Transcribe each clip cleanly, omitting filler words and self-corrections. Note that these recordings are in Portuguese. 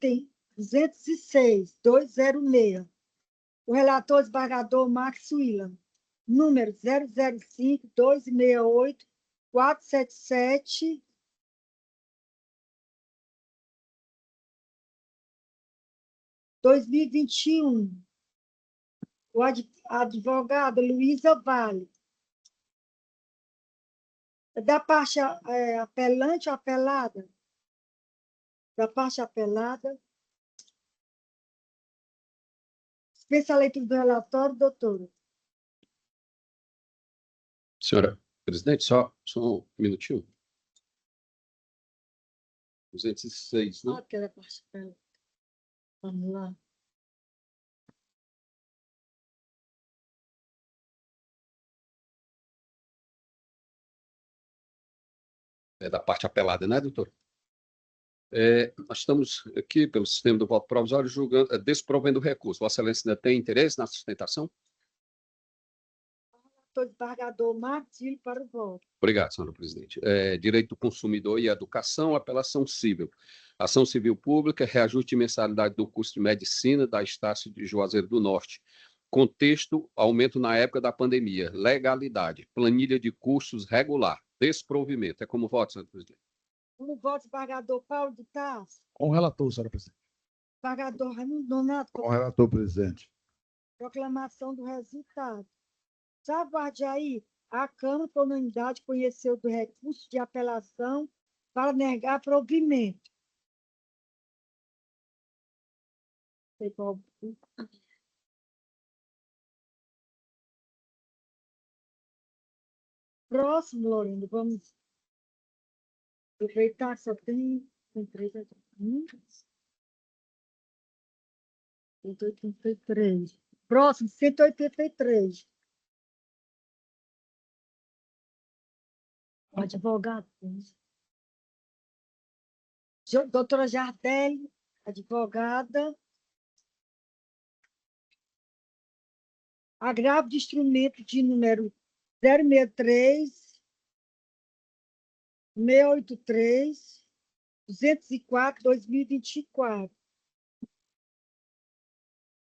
item 206, o relator desembargador Max William, número 005-268-477, (2021), o advogado Luísa Vale. Da parte apelante ou apelada? Da parte apelada. Dispensa a leitura do relatório, doutora. Senhora presidente, só um minutinho. 206, né? Aquela parte apelada. Vamos lá. É da parte apelada, né, doutor? Nós estamos aqui, pelo sistema do voto provisório, julgando, desprovendo o recurso. Vossa Excelência ainda tem interesse na sustentação? Doutor desembargador Martílio para o voto. Obrigado, senhora presidente. Direito do consumidor e educação, apelação civil. Ação civil pública, reajuste de mensalidade do curso de medicina da Estácio de Juazeiro do Norte. Contexto, aumento na época da pandemia. Legalidade, planilha de custos regular. Desprovimento. É como voto, senhora presidente. Como voto, desembargador Paulo de Tarso. Com o relator, senhora presidente. Desembargador Raimundo Donato. Com o relator, presidente. Proclamação do resultado. Salve aí, a Câmara, por unanimidade, conheceu do recurso de apelação para negar provimento. Próximo, Lorena, vamos aproveitar que só tem 3 aqui. 183. Próximo, 183. O advogado. Doutora Jardelli, advogada. Agravo de instrumento de número 063, 683, 204, 2024.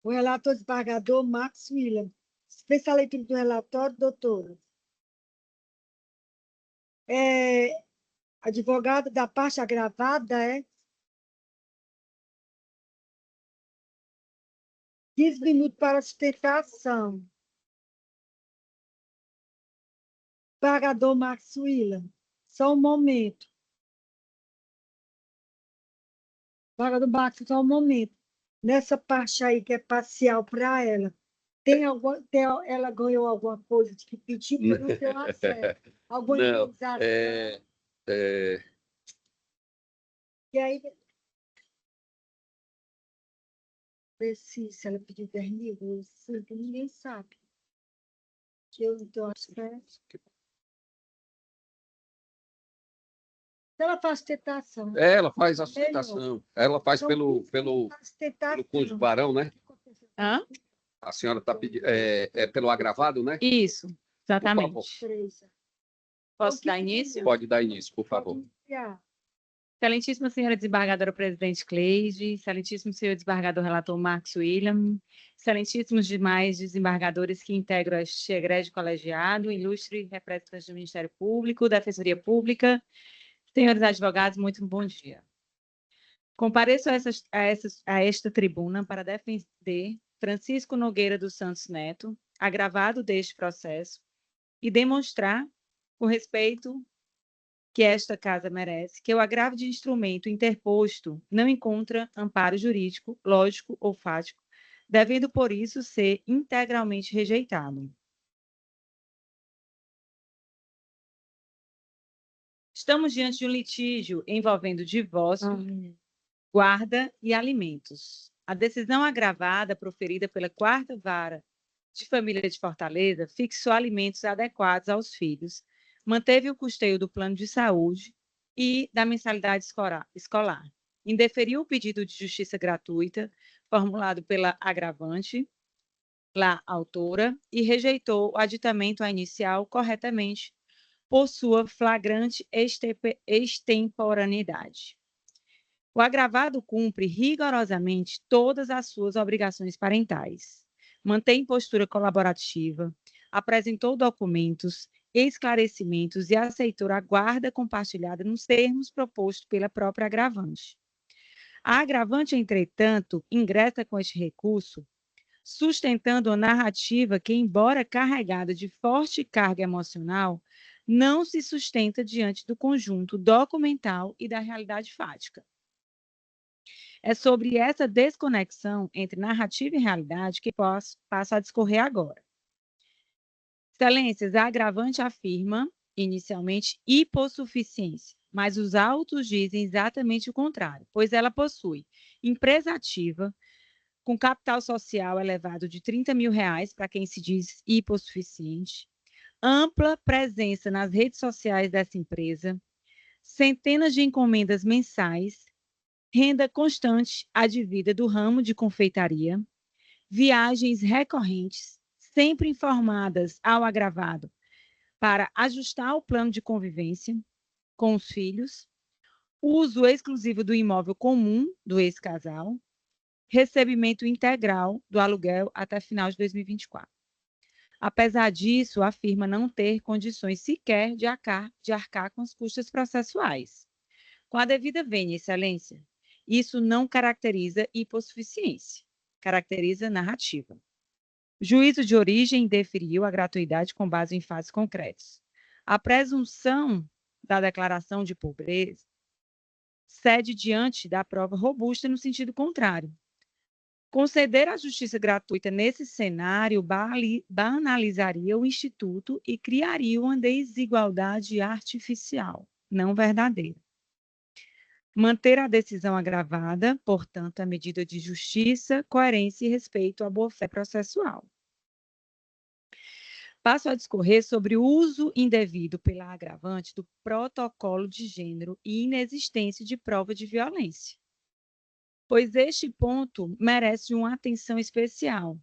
O relator desembargador Max William. Dispensa a leitura do relatório, doutora. Advogado da parte agravada, 15 minutos para sustentação. Desembargador Max William. Só um momento. Desembargador Max, só um momento. Nessa parte aí que é parcial para ela, ela ganhou alguma coisa de que pediu para não ter acesso? Alguma indenização? E aí, se ela pediu 10 mil, ninguém sabe. Que eu não tenho acesso. Ela faz sustentação. Ela faz a sustentação. Ela faz pelo varão, né? Hã? A senhora está pedindo. Pelo agravado, né? Isso, exatamente. Por Posso dar início? Pode dar início, por favor. Excelentíssima senhora desembargadora presidente Cleide, excelentíssimo senhor desembargador relator Marcos William, excelentíssimos demais desembargadores que integram este egrégio colegiado, ilustre representantes do Ministério Público, Defensoria Pública, senhores advogados, muito bom dia. Compareço a esta tribuna para defender Francisco Nogueira dos Santos Neto, agravado deste processo, e demonstrar o respeito que esta casa merece, que o agravo de instrumento interposto não encontra amparo jurídico, lógico ou fático, devendo, por isso, ser integralmente rejeitado. Estamos diante de um litígio envolvendo divórcio, guarda e alimentos. A decisão agravada proferida pela 4ª Vara de Família de Fortaleza fixou alimentos adequados aos filhos, manteve o custeio do plano de saúde e da mensalidade escolar. Indeferiu o pedido de justiça gratuita formulado pela agravante, lá autora, e rejeitou o aditamento à inicial corretamente por sua flagrante extemporaneidade. O agravado cumpre rigorosamente todas as suas obrigações parentais, mantém postura colaborativa, apresentou documentos, esclarecimentos e aceitou a guarda compartilhada nos termos propostos pela própria agravante. A agravante, entretanto, ingressa com este recurso, sustentando a narrativa que, embora carregada de forte carga emocional, não se sustenta diante do conjunto documental e da realidade fática. É sobre essa desconexão entre narrativa e realidade que passo a discorrer agora. Excelências, a agravante afirma, inicialmente, hipossuficiência, mas os autos dizem exatamente o contrário, pois ela possui empresa ativa, com capital social elevado de R$ 30 mil, para quem se diz hipossuficiente, ampla presença nas redes sociais dessa empresa, centenas de encomendas mensais, renda constante advida do ramo de confeitaria, viagens recorrentes, sempre informadas ao agravado para ajustar o plano de convivência com os filhos, uso exclusivo do imóvel comum do ex-casal, recebimento integral do aluguel até final de 2024. Apesar disso, afirma não ter condições sequer de arcar com as custas processuais. Com a devida vênia, excelência, isso não caracteriza hipossuficiência, caracteriza narrativa. Juízo de origem deferiu a gratuidade com base em fatos concretos. A presunção da declaração de pobreza cede diante da prova robusta no sentido contrário. Conceder a justiça gratuita nesse cenário banalizaria o instituto e criaria uma desigualdade artificial, não verdadeira. Manter a decisão agravada, portanto, a medida de justiça, coerência e respeito à boa-fé processual. Passo a discorrer sobre o uso indevido pela agravante do protocolo de gênero e inexistência de prova de violência, pois este ponto merece uma atenção especial,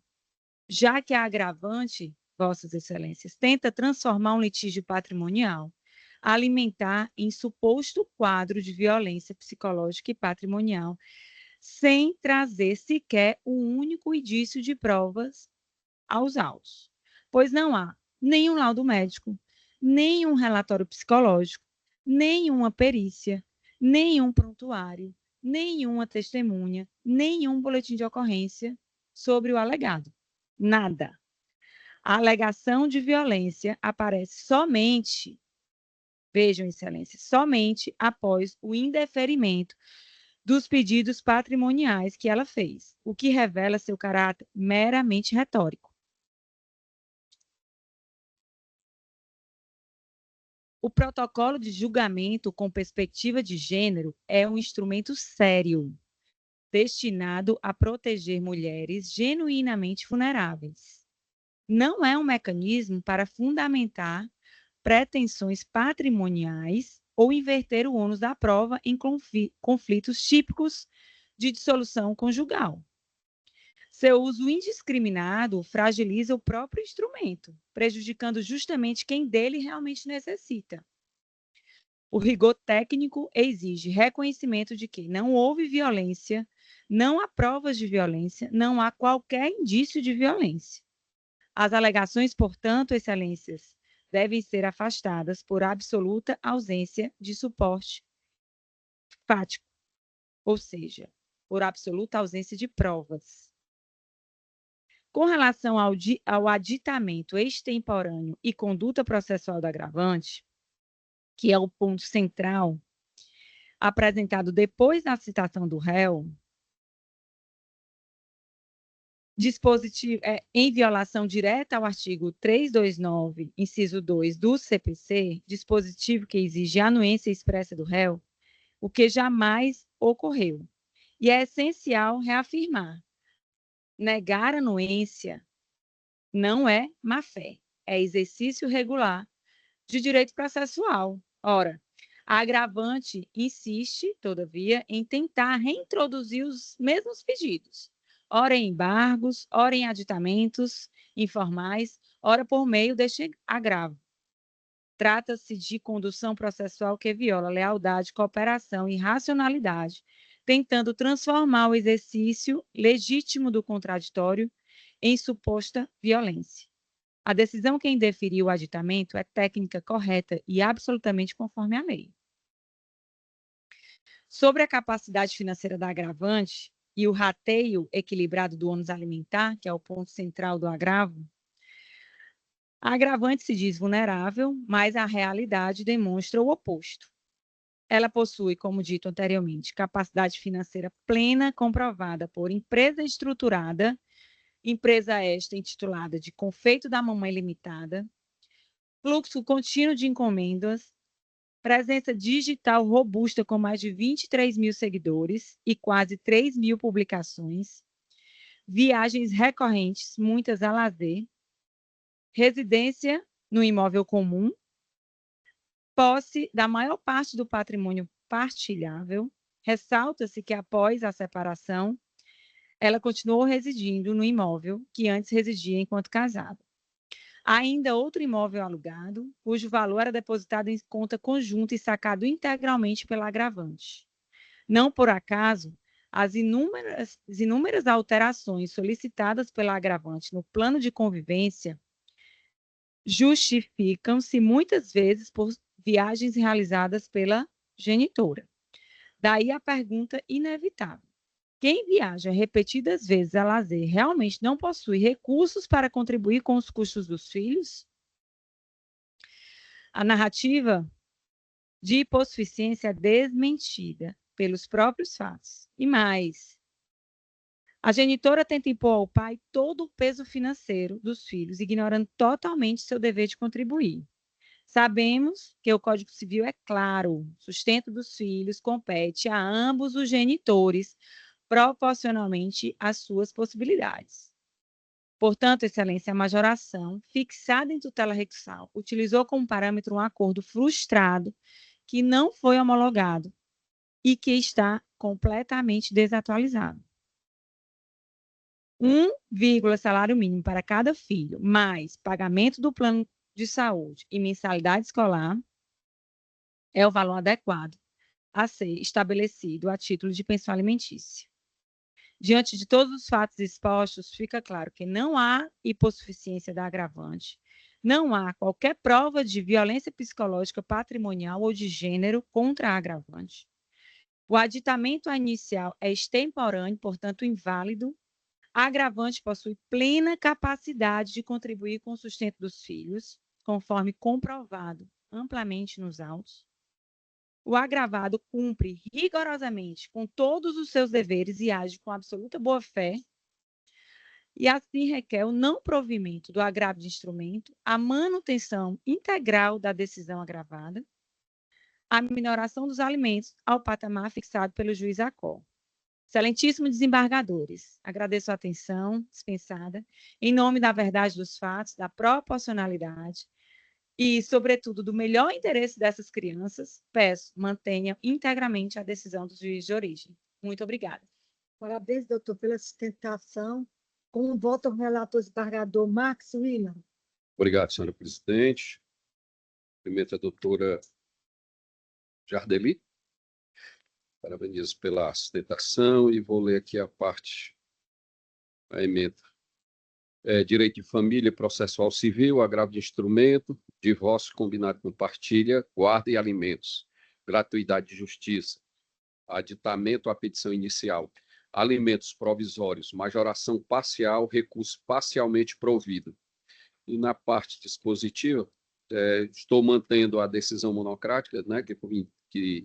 já que a agravante, Vossas Excelências, tenta transformar um litígio patrimonial, alimentar em suposto quadro de violência psicológica e patrimonial, sem trazer sequer um único indício de provas aos autos, pois não há nenhum laudo médico, nenhum relatório psicológico, nenhuma perícia, nenhum prontuário, nenhuma testemunha, nenhum boletim de ocorrência sobre o alegado. Nada. A alegação de violência aparece somente, vejam, Excelência, somente após o indeferimento dos pedidos patrimoniais que ela fez, o que revela seu caráter meramente retórico. O protocolo de julgamento com perspectiva de gênero é um instrumento sério, destinado a proteger mulheres genuinamente vulneráveis. Não é um mecanismo para fundamentar pretensões patrimoniais ou inverter o ônus da prova em conflitos típicos de dissolução conjugal. Seu uso indiscriminado fragiliza o próprio instrumento, prejudicando justamente quem dele realmente necessita. O rigor técnico exige reconhecimento de que não houve violência, não há provas de violência, não há qualquer indício de violência. As alegações, portanto, Excelências, devem ser afastadas por absoluta ausência de suporte fático, ou seja, por absoluta ausência de provas. Com relação ao aditamento extemporâneo e conduta processual do agravante, que é o ponto central, apresentado depois da citação do réu, dispositivo em violação direta ao artigo 329, inciso 2 do CPC, dispositivo que exige a anuência expressa do réu, o que jamais ocorreu. E é essencial reafirmar: negar anuência não é má-fé, é exercício regular de direito processual. Ora, a agravante insiste, todavia, em tentar reintroduzir os mesmos pedidos, ora em embargos, ora em aditamentos informais, ora por meio deste agravo. Trata-se de condução processual que viola lealdade, cooperação e racionalidade tentando transformar o exercício legítimo do contraditório em suposta violência. A decisão que indeferiu o aditamento é técnica correta e absolutamente conforme à lei. Sobre a capacidade financeira da agravante e o rateio equilibrado do ônus alimentar, que é o ponto central do agravo, a agravante se diz vulnerável, mas a realidade demonstra o oposto. Ela possui, como dito anteriormente, capacidade financeira plena comprovada por empresa estruturada, empresa esta intitulada de Confeito da Mamãe Limitada, fluxo contínuo de encomendas, presença digital robusta com mais de 23 mil seguidores e quase 3 mil publicações, viagens recorrentes, muitas a lazer, residência no imóvel comum, posse da maior parte do patrimônio partilhável. Ressalta-se que após a separação, ela continuou residindo no imóvel que antes residia enquanto casada. Ainda outro imóvel alugado, cujo valor era depositado em conta conjunta e sacado integralmente pela agravante. Não por acaso, as inúmeras alterações solicitadas pela agravante no plano de convivência justificam-se muitas vezes por viagens realizadas pela genitora. Daí a pergunta inevitável: quem viaja repetidas vezes a lazer realmente não possui recursos para contribuir com os custos dos filhos? A narrativa de hipossuficiência é desmentida pelos próprios fatos. E mais, a genitora tenta impor ao pai todo o peso financeiro dos filhos, ignorando totalmente seu dever de contribuir. Sabemos que o Código Civil é claro: o sustento dos filhos compete a ambos os genitores, proporcionalmente às suas possibilidades. Portanto, Excelência, a majoração, fixada em tutela recursal, utilizou como parâmetro um acordo frustrado que não foi homologado e que está completamente desatualizado. 1, salário mínimo para cada filho, mais pagamento do plano de saúde e mensalidade escolar é o valor adequado a ser estabelecido a título de pensão alimentícia. Diante de todos os fatos expostos, fica claro que não há hipossuficiência da agravante, não há qualquer prova de violência psicológica, patrimonial ou de gênero contra a agravante. O aditamento inicial é extemporâneo, portanto inválido. A agravante possui plena capacidade de contribuir com o sustento dos filhos, conforme comprovado amplamente nos autos. O agravado cumpre rigorosamente com todos os seus deveres e age com absoluta boa-fé, e assim requer o não provimento do agravo de instrumento, a manutenção integral da decisão agravada, a minoração dos alimentos ao patamar fixado pelo juiz Acol. Excelentíssimos desembargadores, agradeço a atenção dispensada em nome da verdade dos fatos, da proporcionalidade e, sobretudo, do melhor interesse dessas crianças. Peço, mantenham integralmente a decisão do juiz de origem. Muito obrigada. Parabéns, doutor, pela sustentação. Com voto ao relator desembargador Max William. Obrigado, senhora presidente. Cumprimento a doutora Jardeli. Parabenizo pela sustentação e vou ler aqui a parte, a emenda. Direito de família, processual civil, agravo de instrumento, divórcio combinado com partilha, guarda e alimentos, gratuidade de justiça, aditamento à petição inicial, alimentos provisórios, majoração parcial, recurso parcialmente provido. E na parte dispositiva, estou mantendo a decisão monocrática, né, que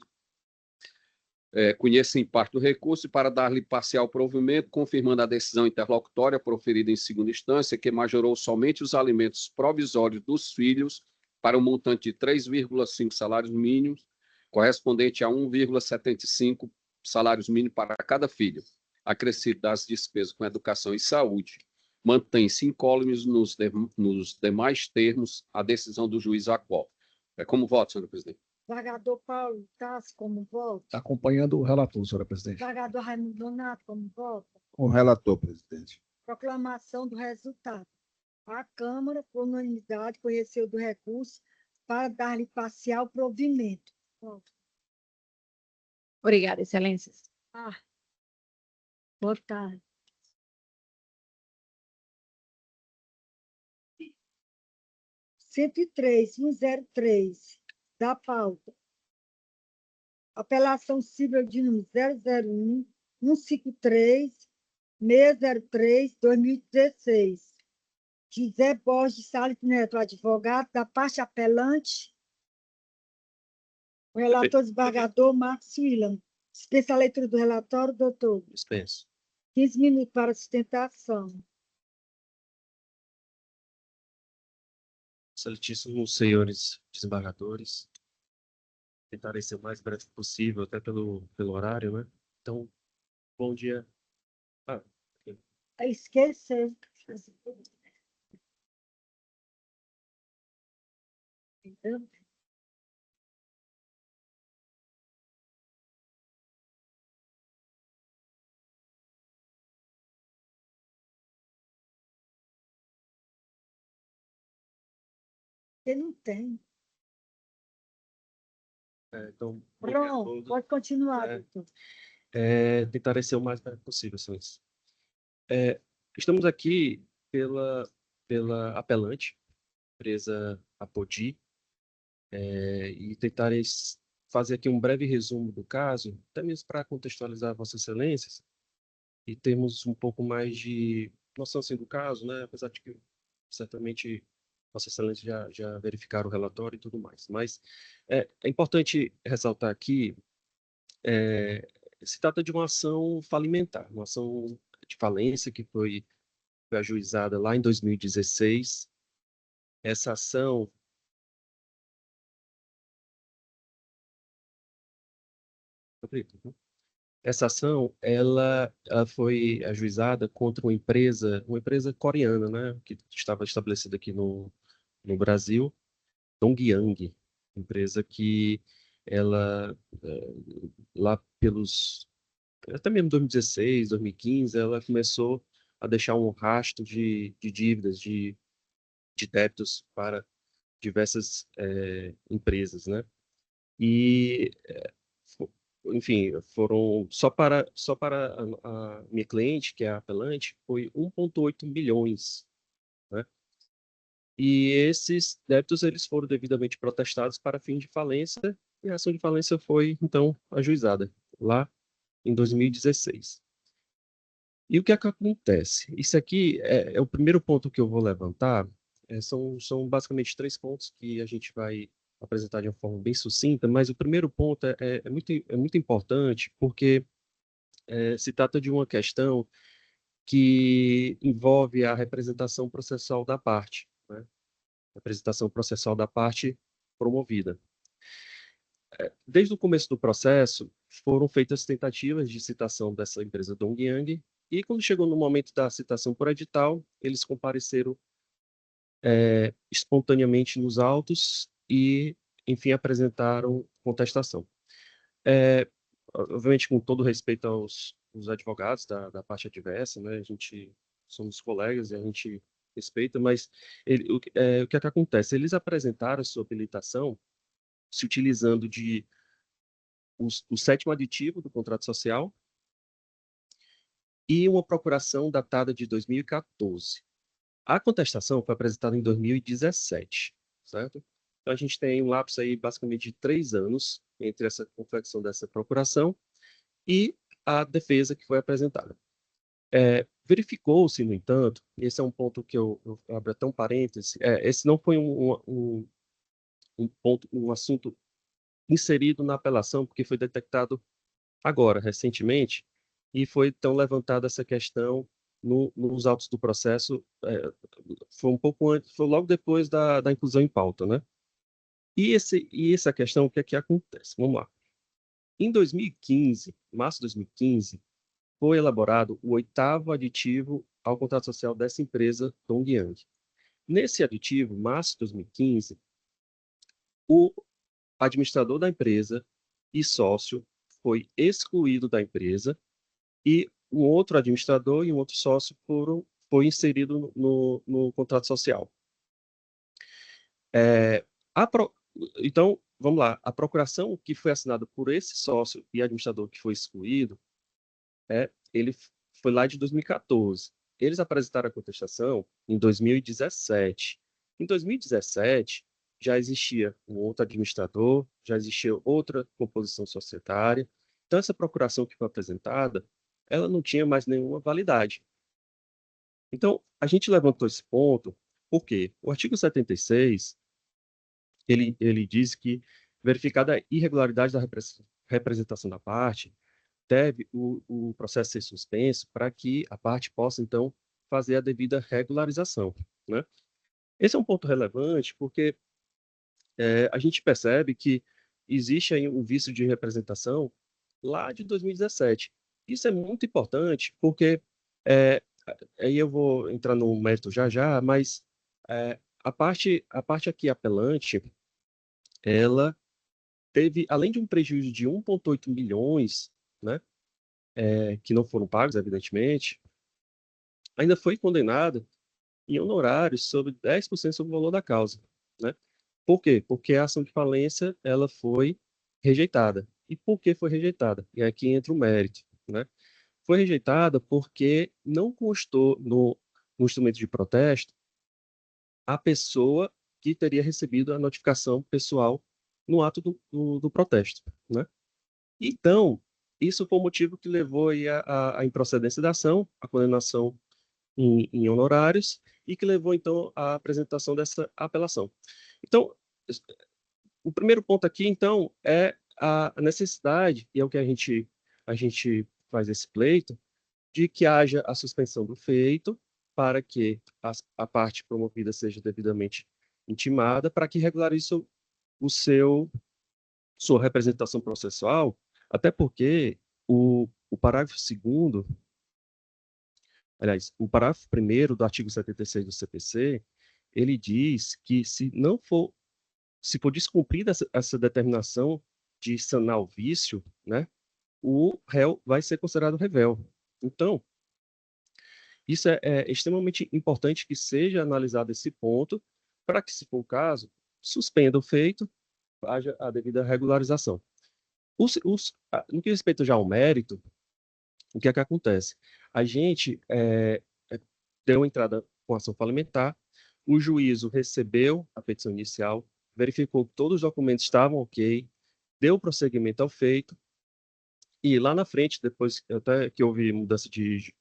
conheça em parte o recurso e para dar-lhe parcial provimento, confirmando a decisão interlocutória proferida em segunda instância, que majorou somente os alimentos provisórios dos filhos para um montante de 3,5 salários mínimos, correspondente a 1,75 salários mínimos para cada filho, acrescido das despesas com educação e saúde. Mantém-se incólumes nos demais termos a decisão do juiz Acol. Como voto, senhor presidente? Desembargador Paulo Tassi, como voto? Acompanhando o relator, senhora presidente. Desembargador Raimundo Donato, como voto? Com o relator, presidente. Proclamação do resultado. A Câmara, por unanimidade, conheceu do recurso para dar-lhe parcial provimento. Voto. Obrigada, Excelências. Ah, boa tarde. Cento e três, 103, da pauta. Apelação civil de número 001, 153, 603, 2016. José Borges Salles Neto, advogado da parte apelante. O relator desembargador Marcos William. Dispensa a leitura do relatório, doutor. Dispenso. 15 minutos para sustentação. Excelentíssimos senhores desembargadores, tentarei ser o mais breve possível, até pelo horário, né? Então, bom dia. Ah, Esquecer. Ele não tem. então, bom dia a Pronto, todos. pode continuar, É. doutor. Tentarei ser o mais breve possível, senhores. Estamos aqui pela apelante, empresa Apodi, e tentarei fazer aqui um breve resumo do caso, até mesmo para contextualizar Vossas Excelências, e termos um pouco mais de noção assim, do caso, né? Apesar de que certamente Vossa Excelência já verificaram o relatório e tudo mais. Mas é importante ressaltar aqui, se trata de uma ação falimentar, uma ação de falência que foi ajuizada lá em 2016. Essa ação ela foi ajuizada contra uma empresa coreana, né, que estava estabelecida aqui no Brasil, Dongyang, empresa que ela lá até mesmo 2016, 2015, ela começou a deixar um rastro de dívidas, de débitos para diversas empresas, né? E enfim, foram só para a minha cliente, que é a apelante, foi 1,8 milhões, né? E esses débitos eles foram devidamente protestados para fim de falência, e a ação de falência foi então ajuizada lá em 2016. E o que é que acontece? Isso aqui é o primeiro ponto que eu vou levantar. São basicamente 3 pontos que a gente vai apresentar de uma forma bem sucinta, mas o primeiro ponto é muito importante, porque se trata de uma questão que envolve a representação processual da parte, né? Representação processual da parte promovida. Desde o começo do processo, foram feitas tentativas de citação dessa empresa Dongyang, e quando chegou no momento da citação por edital, eles compareceram espontaneamente nos autos e, enfim, apresentaram contestação. Obviamente, com todo respeito aos advogados da parte adversa, né? A gente somos colegas e a gente respeita, mas o que é que acontece? Eles apresentaram a sua habilitação se utilizando o 7º aditivo do contrato social e uma procuração datada de 2014. A contestação foi apresentada em 2017, certo? Então, a gente tem um lapso aí basicamente de 3 anos entre essa confecção dessa procuração e a defesa que foi apresentada. Verificou-se, no entanto, esse é um ponto que eu abro até um parêntese, esse não foi um ponto, um assunto inserido na apelação, porque foi detectado agora, recentemente, e foi então levantada essa questão nos autos do processo, foi um pouco antes, foi logo depois da inclusão em pauta, né? E essa questão, o que é que acontece? Vamos lá. Em 2015, março de 2015, foi elaborado o 8º aditivo ao contrato social dessa empresa, Dongyang. Nesse aditivo, março de 2015, o administrador da empresa e sócio foi excluído da empresa, e um outro administrador e um outro sócio foi inserido no contrato social. Então, vamos lá, a procuração que foi assinada por esse sócio e administrador que foi excluído, ele foi lá de 2014. Eles apresentaram a contestação em 2017. Em 2017, já existia um outro administrador, já existia outra composição societária. Então, essa procuração que foi apresentada, ela não tinha mais nenhuma validade. Então, a gente levantou esse ponto porque o artigo 76, ele diz que, verificada a irregularidade da representação da parte, deve o processo ser suspenso para que a parte possa, então, fazer a devida regularização, né? Esse é um ponto relevante porque a gente percebe que existe aí um vício de representação lá de 2017. Isso é muito importante porque, é, aí eu vou entrar no mérito já já, mas a parte aqui apelante, ela teve, além de um prejuízo de 1,8 milhões, né, que não foram pagos, evidentemente, ainda foi condenada em honorários sobre 10% sobre o valor da causa, né? Por quê? Porque a ação de falência ela foi rejeitada. E por que foi rejeitada? E aqui entra o mérito, né? Foi rejeitada porque não constou no instrumento de protesto a pessoa que teria recebido a notificação pessoal no ato do protesto, né? Então, isso foi o motivo que levou aí a improcedência da ação, a condenação em honorários, e que levou, então, à apresentação dessa apelação. Então, o primeiro ponto aqui, então, é a necessidade, e é o que a gente faz esse pleito, de que haja a suspensão do feito para que a parte promovida seja devidamente intimada, para que regularize sua representação processual, até porque o parágrafo 2º, aliás, o parágrafo 1º do artigo 76 do CPC, ele diz que se for descumprida essa determinação de sanar o vício, né, o réu vai ser considerado revel. Então, isso é extremamente importante que seja analisado esse ponto, para que, se for o caso, suspenda o feito, haja a devida regularização. No que respeita já ao mérito, o que é que acontece? A gente deu entrada com ação falimentar, o juízo recebeu a petição inicial, verificou que todos os documentos estavam ok, deu prosseguimento ao feito, e lá na frente, depois até que houve mudança de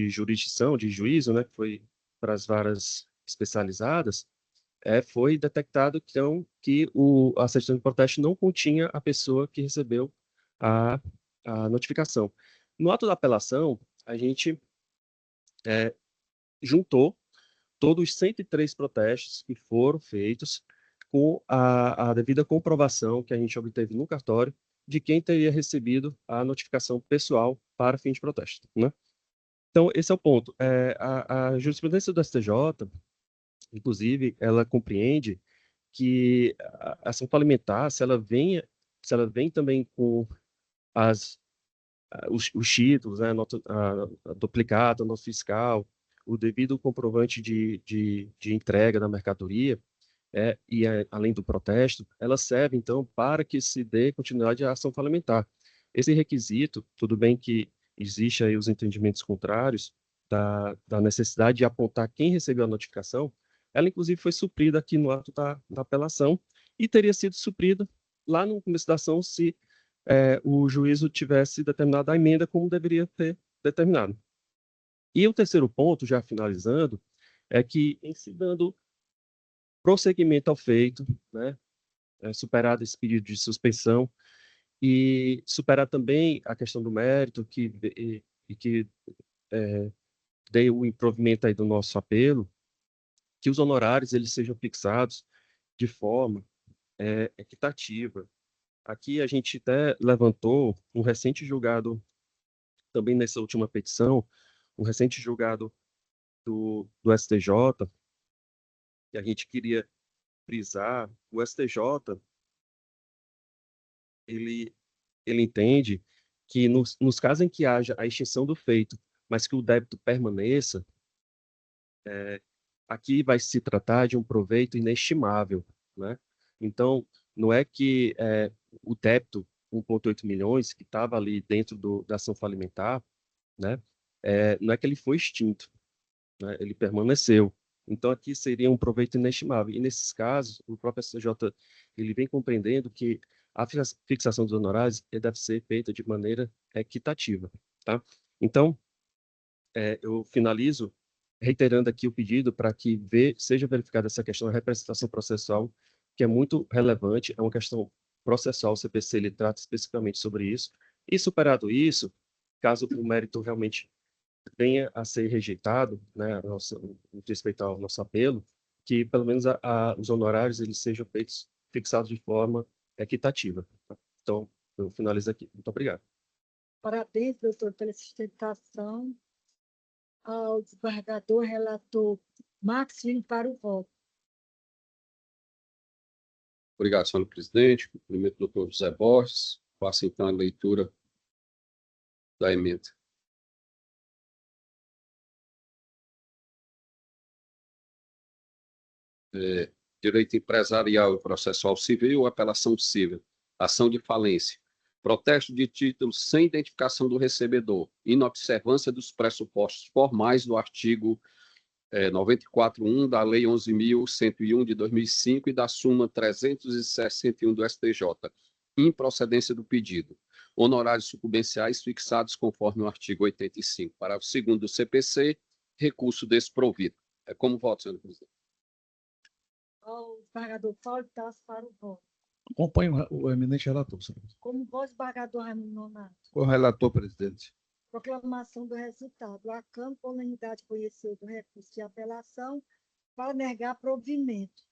jurisdição, de juízo, né, que foi para as varas especializadas, foi detectado então, que a certidão de protesto não continha a pessoa que recebeu a, a notificação. No ato da apelação, a gente juntou todos os 103 protestos que foram feitos com a devida comprovação que a gente obteve no cartório de quem teria recebido a notificação pessoal para fim de protesto, né? Então, esse é o ponto. A jurisprudência do STJ, inclusive, ela compreende que a ação falimentar, se ela vem também com os títulos, né, a duplicata, nota fiscal, o devido comprovante de entrega da mercadoria, além do protesto, ela serve, então, para que se dê continuidade à ação falimentar. Esse requisito, tudo bem que existe aí os entendimentos contrários da necessidade de apontar quem recebeu a notificação, ela, inclusive, foi suprida aqui no ato da apelação e teria sido suprida lá no começo da ação se o juízo tivesse determinado a emenda como deveria ter determinado. E o terceiro ponto, já finalizando, é que, em se dando prosseguimento ao feito, né, superado esse pedido de suspensão e superar também a questão do mérito que dê o improvimento aí do nosso apelo, que os honorários eles sejam fixados de forma equitativa. Aqui a gente até levantou um recente julgado, também nessa última petição, um recente julgado do STJ, que a gente queria frisar. O STJ, ele entende que nos casos em que haja a extinção do feito, mas que o débito permaneça, aqui vai se tratar de um proveito inestimável, né? Então, não é que o débito 1,8 milhões que estava ali dentro da ação falimentar, né, não é que ele foi extinto, né, ele permaneceu. Então, aqui seria um proveito inestimável. E, nesses casos, o próprio STJ ele vem compreendendo que a fixação dos honorários deve ser feita de maneira equitativa. Tá? Então, eu finalizo reiterando aqui o pedido para que seja verificada essa questão da representação processual, que é muito relevante, é uma questão processual, o CPC ele trata especificamente sobre isso. E, superado isso, caso o mérito realmente venha a ser rejeitado, né, respeito ao nosso apelo, que pelo menos os honorários eles sejam fixados de forma equitativa. Tá? Então, eu finalizo aqui. Muito obrigado. Parabéns, doutor, pela sustentação. Ao desembargador relator Marcos Filho para o voto. Obrigado, senhor presidente. Cumprimento o doutor José Borges. Faço, então, a leitura da emenda. Direito empresarial e processual civil, apelação civil, ação de falência, protesto de título sem identificação do recebedor, inobservância dos pressupostos formais do artigo 94.1 da Lei 11.101 de 2005 e da súmula 361 do STJ, improcedência do pedido, honorários sucumbenciais fixados conforme o artigo 85, parágrafo 2º do CPC, recurso desprovido. Como voto, senhor presidente? Ao desembargador Paulo Tasso para o voto. Acompanho o eminente relator, senhor presidente. Como voto, desembargador Raimundo Nonato. Com o relator, presidente. Proclamação do resultado. A Câmara, por unanimidade, conheceu do recurso de apelação para negar provimento.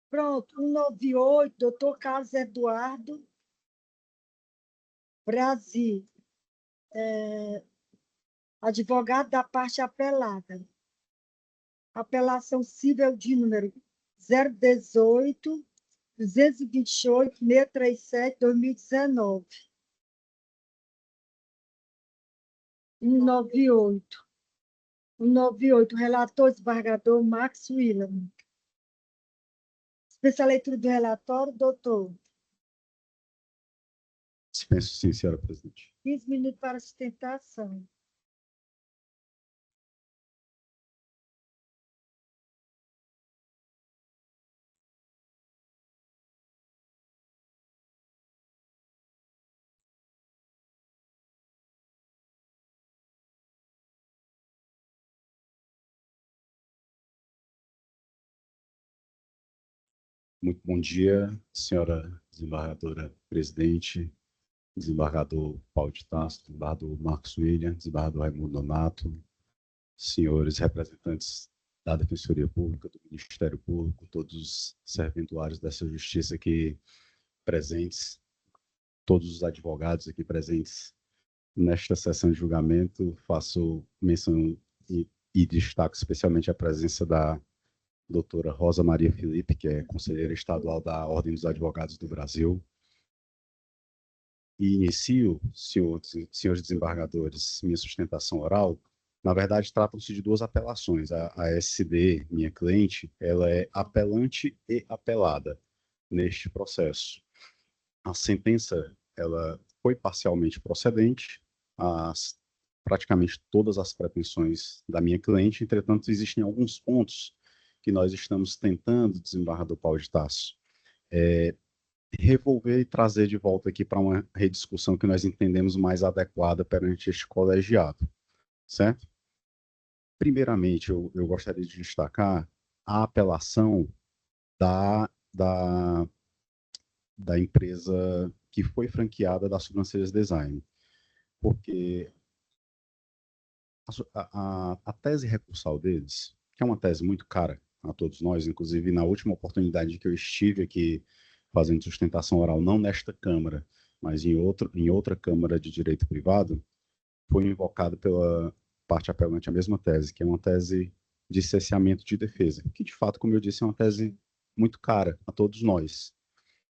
Pronto, 198, doutor Carlos Eduardo Brasil, advogado da parte apelada. Apelação civil de número 018, 228, 637, 2019. 198. 198, relator desembargador Max William. Dispensa a leitura do relatório, doutor. Dispenso sim, senhora presidente. 15 minutos para sustentação. Muito bom dia, senhora desembargadora presidente, desembargador Paulo de Tasso, desembargador Marcos William, desembargador Raimundo Nonato, senhores representantes da Defensoria Pública, do Ministério Público, todos os serventuários dessa justiça aqui presentes, todos os advogados aqui presentes nesta sessão de julgamento, faço menção e destaco especialmente a presença da doutora Rosa Maria Felipe, que é conselheira estadual da Ordem dos Advogados do Brasil. E inicio, senhores desembargadores, minha sustentação oral. Na verdade, tratam-se de duas apelações. A SD, minha cliente, ela é apelante e apelada neste processo. A sentença, ela foi parcialmente procedente, praticamente todas as pretensões da minha cliente, entretanto, existem alguns pontos que nós estamos tentando, desembargador Paulo de Tasso, revolver e trazer de volta aqui para uma rediscussão que nós entendemos mais adequada perante este colegiado, certo? Primeiramente, eu gostaria de destacar a apelação da empresa que foi franqueada da Sobrancelhas Design, porque a tese recursal deles, que é uma tese muito cara a todos nós, inclusive na última oportunidade que eu estive aqui fazendo sustentação oral, não nesta Câmara, mas em outra Câmara de Direito Privado, foi invocado pela parte apelante a mesma tese, que é uma tese de cesseamento de defesa, que de fato, como eu disse, é uma tese muito cara a todos nós.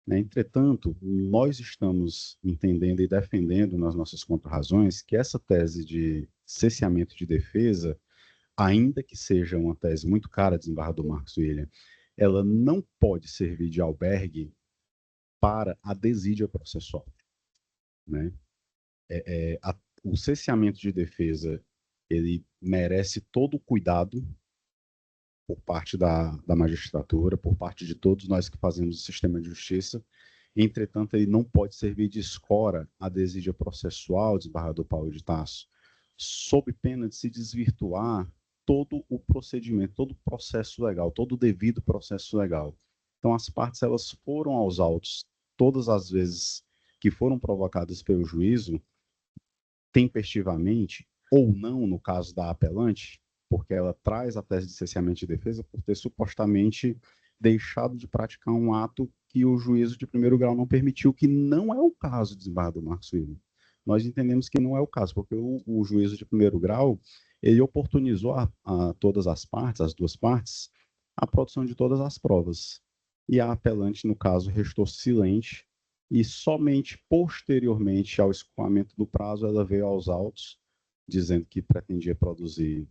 né? Entretanto, nós estamos entendendo e defendendo nas nossas contrarrazões que essa tese de cesseamento de defesa, ainda que seja uma tese muito cara, desembargador Marcos William, ela não pode servir de albergue para a desídia processual, né? O cesseamento de defesa, ele merece todo o cuidado por parte da magistratura, por parte de todos nós que fazemos o sistema de justiça. Entretanto, ele não pode servir de escora à desídia processual, desembargador Paulo de Tarso, sob pena de se desvirtuar todo o procedimento, todo o processo legal, todo o devido processo legal. Então, as partes elas foram aos autos todas as vezes que foram provocadas pelo juízo, tempestivamente, ou não, no caso da apelante, porque ela traz a tese de cesseamento de defesa por ter supostamente deixado de praticar um ato que o juízo de primeiro grau não permitiu, que não é o caso, desembargador Marcos William. Nós entendemos que não é o caso, porque o juízo de primeiro grau, ele oportunizou a todas as partes, as duas partes, a produção de todas as provas. E a apelante, no caso, restou silente, e somente posteriormente ao escoamento do prazo, ela veio aos autos, dizendo que pretendia produzir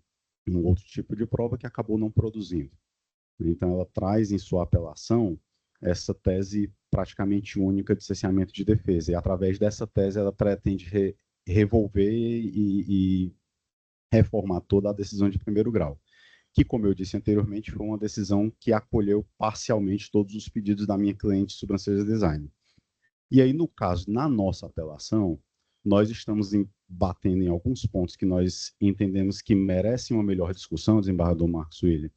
um outro tipo de prova que acabou não produzindo. Então, ela traz em sua apelação essa tese praticamente única de cesseamento de defesa, e através dessa tese ela pretende revolver e reformar toda a decisão de primeiro grau, que, como eu disse anteriormente, foi uma decisão que acolheu parcialmente todos os pedidos da minha cliente Sobrancelhas Design. E aí, no caso, na nossa apelação, nós estamos batendo em alguns pontos que nós entendemos que merecem uma melhor discussão, desembargador Marcos William,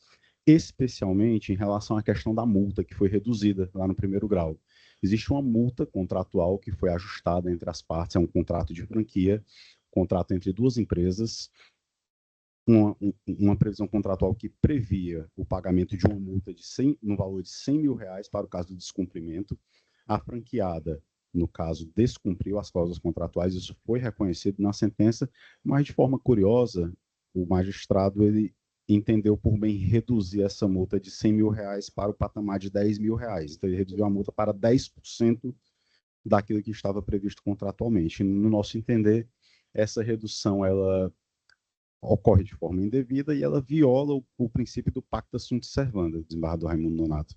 especialmente em relação à questão da multa, que foi reduzida lá no primeiro grau. Existe uma multa contratual que foi ajustada entre as partes, é um contrato de franquia, contrato entre duas empresas, uma previsão contratual que previa o pagamento de uma multa no valor de R$100 mil para o caso do descumprimento. A franqueada, no caso, descumpriu as cláusulas contratuais, isso foi reconhecido na sentença, mas de forma curiosa, o magistrado ele entendeu por bem reduzir essa multa de R$100 mil para o patamar de R$10 mil. Então, ele reduziu a multa para 10% daquilo que estava previsto contratualmente. No nosso entender, essa redução ela ocorre de forma indevida e ela viola o princípio do pacta sunt servanda, desembargador Raimundo Nonato.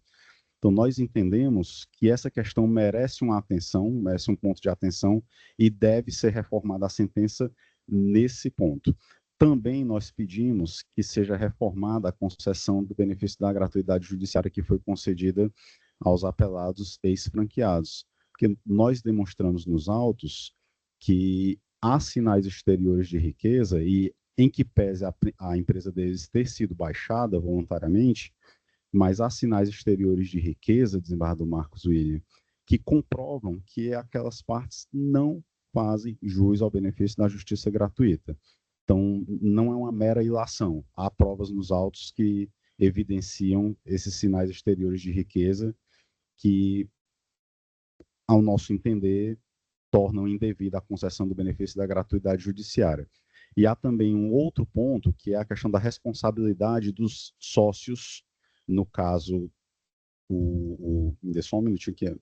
Então, nós entendemos que essa questão merece uma atenção, merece um ponto de atenção e deve ser reformada a sentença nesse ponto. Também nós pedimos que seja reformada a concessão do benefício da gratuidade judiciária que foi concedida aos apelados ex-franqueados, porque nós demonstramos nos autos que há sinais exteriores de riqueza e em que pese a empresa deles ter sido baixada voluntariamente, mas há sinais exteriores de riqueza, desembargador Marcos William, que comprovam que aquelas partes não fazem jus ao benefício da justiça gratuita. Então, não é uma mera ilação. Há provas nos autos que evidenciam esses sinais exteriores de riqueza que, ao nosso entender, tornam indevida a concessão do benefício da gratuidade judiciária. E há também um outro ponto, que é a questão da responsabilidade dos sócios, no caso, só um minutinho aqui,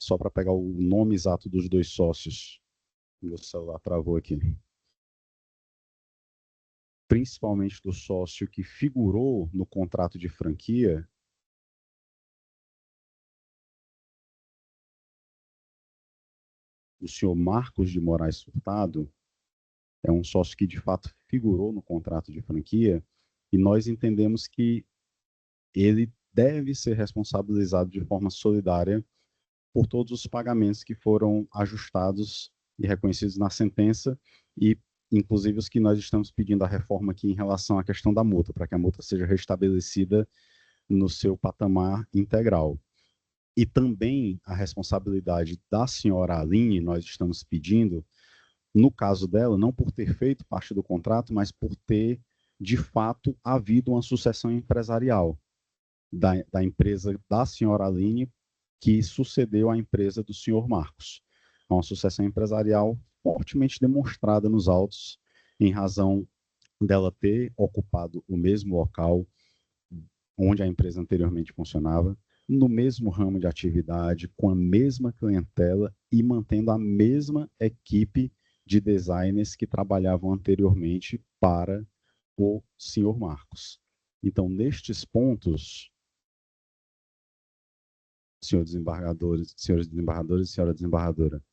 só para pegar o nome exato dos dois sócios. Meu celular travou aqui. Principalmente do sócio que figurou no contrato de franquia, o senhor Marcos de Moraes Furtado, é um sócio que de fato figurou no contrato de franquia, e nós entendemos que ele deve ser responsabilizado de forma solidária por todos os pagamentos que foram ajustados e reconhecidos na sentença, e inclusive os que nós estamos pedindo a reforma aqui em relação à questão da multa, para que a multa seja restabelecida no seu patamar integral. E também a responsabilidade da senhora Aline, nós estamos pedindo, no caso dela, não por ter feito parte do contrato, mas por ter, de fato, havido uma sucessão empresarial da empresa da senhora Aline, que sucedeu à empresa do senhor Marcos. É uma sucessão empresarial fortemente demonstrada nos autos, em razão dela ter ocupado o mesmo local onde a empresa anteriormente funcionava, no mesmo ramo de atividade, com a mesma clientela e mantendo a mesma equipe de designers que trabalhavam anteriormente para o senhor Marcos. Então, nestes pontos, senhores desembargadores e senhora desembargadora,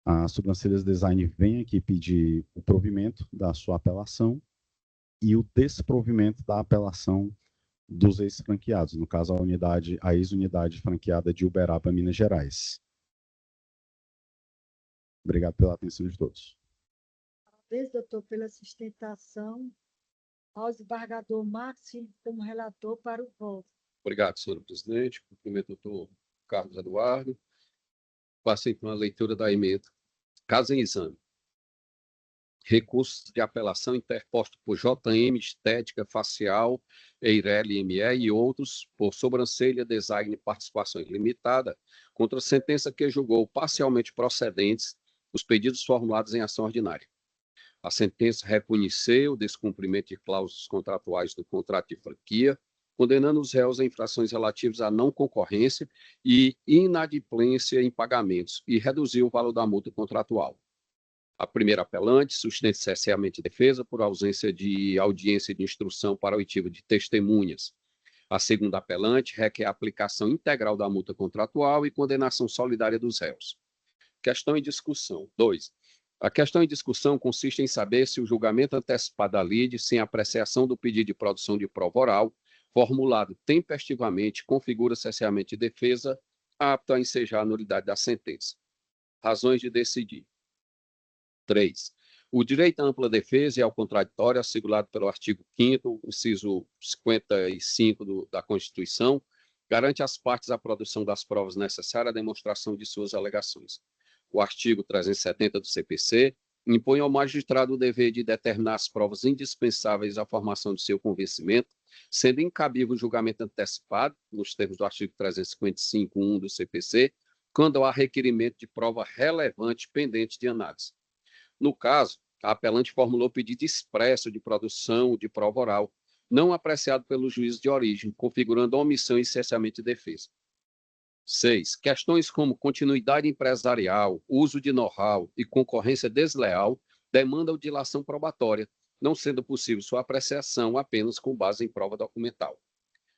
a Sobrancelhas Design vem aqui pedir o provimento da sua apelação e o desprovimento da apelação dos ex-franqueados, no caso a ex-unidade franqueada de Uberaba, Minas Gerais. Obrigado pela atenção de todos. Parabéns, doutor, pela sustentação. Ao desembargador Marcos Filho como relator para o voto. Obrigado, senhora presidente. Cumprimento o doutor Carlos Eduardo. Passei por uma leitura da emenda. Caso em exame. Recursos de apelação interposto por JM Estética Facial, Eireli ME e outros por Sobrancelha Design Participações Limitada contra a sentença que julgou parcialmente procedentes os pedidos formulados em ação ordinária. A sentença reconheceu o descumprimento de cláusulas contratuais do contrato de franquia, condenando os réus a infrações relativas à não concorrência e inadimplência em pagamentos e reduziu o valor da multa contratual. A primeira apelante sustenta cesseamento de defesa por ausência de audiência de instrução para oitiva de testemunhas. A segunda apelante requer a aplicação integral da multa contratual e condenação solidária dos réus. Questão em discussão. 2. A questão em discussão consiste em saber se o julgamento antecipado da lide, sem apreciação do pedido de produção de prova oral, formulado tempestivamente, configura cesseamento de defesa apto a ensejar a nulidade da sentença. Razões de decidir. 3. O direito à ampla defesa e ao contraditório, assegurado pelo artigo 5º, inciso 55 da Constituição, garante às partes a produção das provas necessárias à demonstração de suas alegações. O artigo 370 do CPC impõe ao magistrado o dever de determinar as provas indispensáveis à formação de seu convencimento, sendo incabível o julgamento antecipado, nos termos do artigo 355.1 do CPC, quando há requerimento de prova relevante pendente de análise. No caso, a apelante formulou pedido expresso de produção de prova oral, não apreciado pelo juiz de origem, configurando omissão e cesseamento de defesa. 6. Questões como continuidade empresarial, uso de know-how e concorrência desleal demandam dilação probatória, não sendo possível sua apreciação apenas com base em prova documental.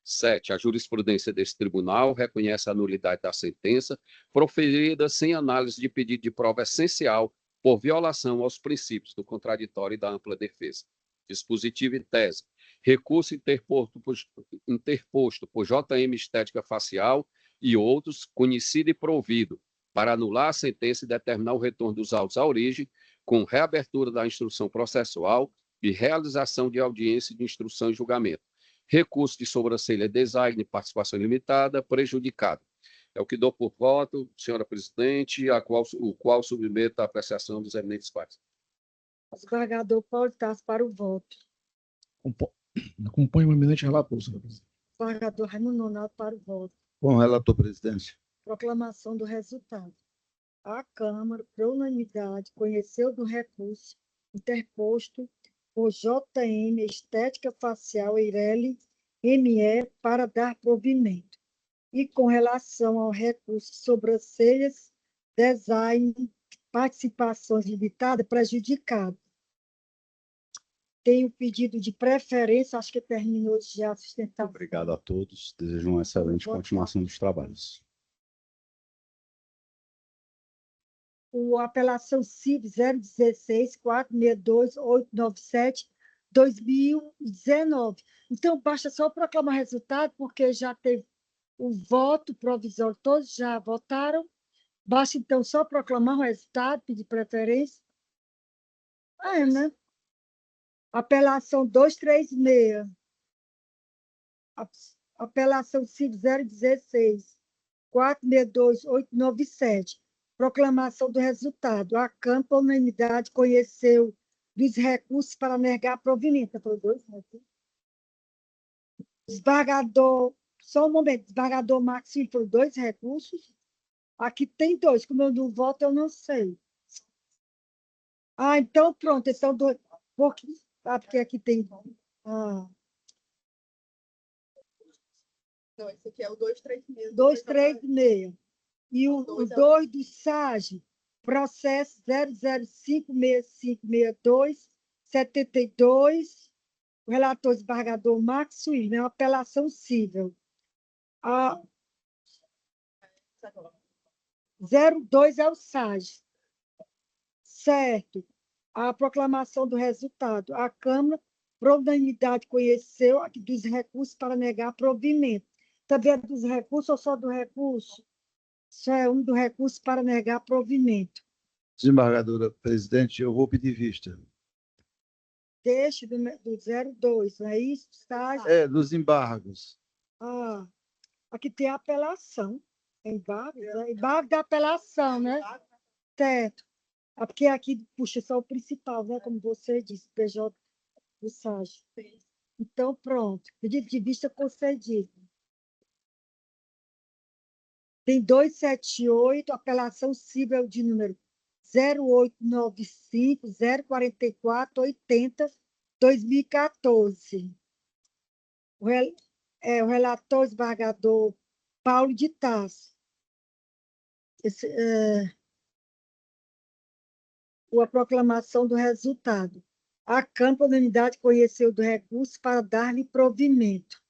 7. A jurisprudência deste tribunal reconhece a nulidade da sentença proferida sem análise de pedido de prova essencial por violação aos princípios do contraditório e da ampla defesa. Dispositivo e tese. Recurso interposto por JM Estética Facial e outros, conhecido e provido, para anular a sentença e determinar o retorno dos autos à origem, com reabertura da instrução processual e realização de audiência de instrução e julgamento. Recurso de sobrancelha design, participação limitada, prejudicado. É o que dou por voto, senhora presidente, o qual submeto à apreciação dos eminentes pares. O desembargador Paulo Tasso para o voto. Acompanho o eminente relator, senhora presidente. O desembargador Raimundo Nonato para o voto. Com o relator, presidente. Proclamação do resultado. A Câmara, por unanimidade, conheceu do recurso interposto por JM Estética Facial Eireli ME para dar provimento. E com relação ao recurso sobrancelhas, design, participações limitadas, prejudicado. Tem o pedido de preferência, acho que terminou já a sustentação. Obrigado a todos. Desejo uma excelente continuação dos trabalhos. O apelação CIV 016 462 897 2019. Então, basta só proclamar resultado, porque já teve o voto provisório, todos já votaram. Basta, então, só proclamar o resultado, pedir preferência. Né? Apelação 236. Apelação CIV 016 462 897. Proclamação do resultado. A Câmara, por unanimidade, conheceu dos recursos para negar provimento. Desembargador, só um momento, desembargador Marcos Filho, foram 2 recursos. Aqui tem 2, como eu não voto, eu não sei. Então pronto, então 2. Porque aqui tem. Não, esse aqui é o 236. 236. E o Dois é 2 do SAG, processo 005656272, o relator desembargador Marcos William, é uma apelação cível. A 02 é o SAG. Certo. A proclamação do resultado. A Câmara, por unanimidade, conheceu dos recursos para negar provimento. Também é dos recursos ou só do recurso? Só é um do recurso para negar provimento. Desembargadora presidente, eu vou pedir vista. Deixe do 02, não é isso? Estágio. Dos embargos. Ah, aqui tem a apelação. Embargo, né? Embargo da apelação, né? Certo. É porque aqui puxa só o principal, né? Como você disse, PJ do SAG. Então, pronto. Pedido de vista concedido. Tem 278, apelação cível de número 0895-044-80-2014. O relator desembargador Paulo de Tarso. A proclamação do resultado. A Câmara, por unanimidade, conheceu do recurso para dar-lhe provimento.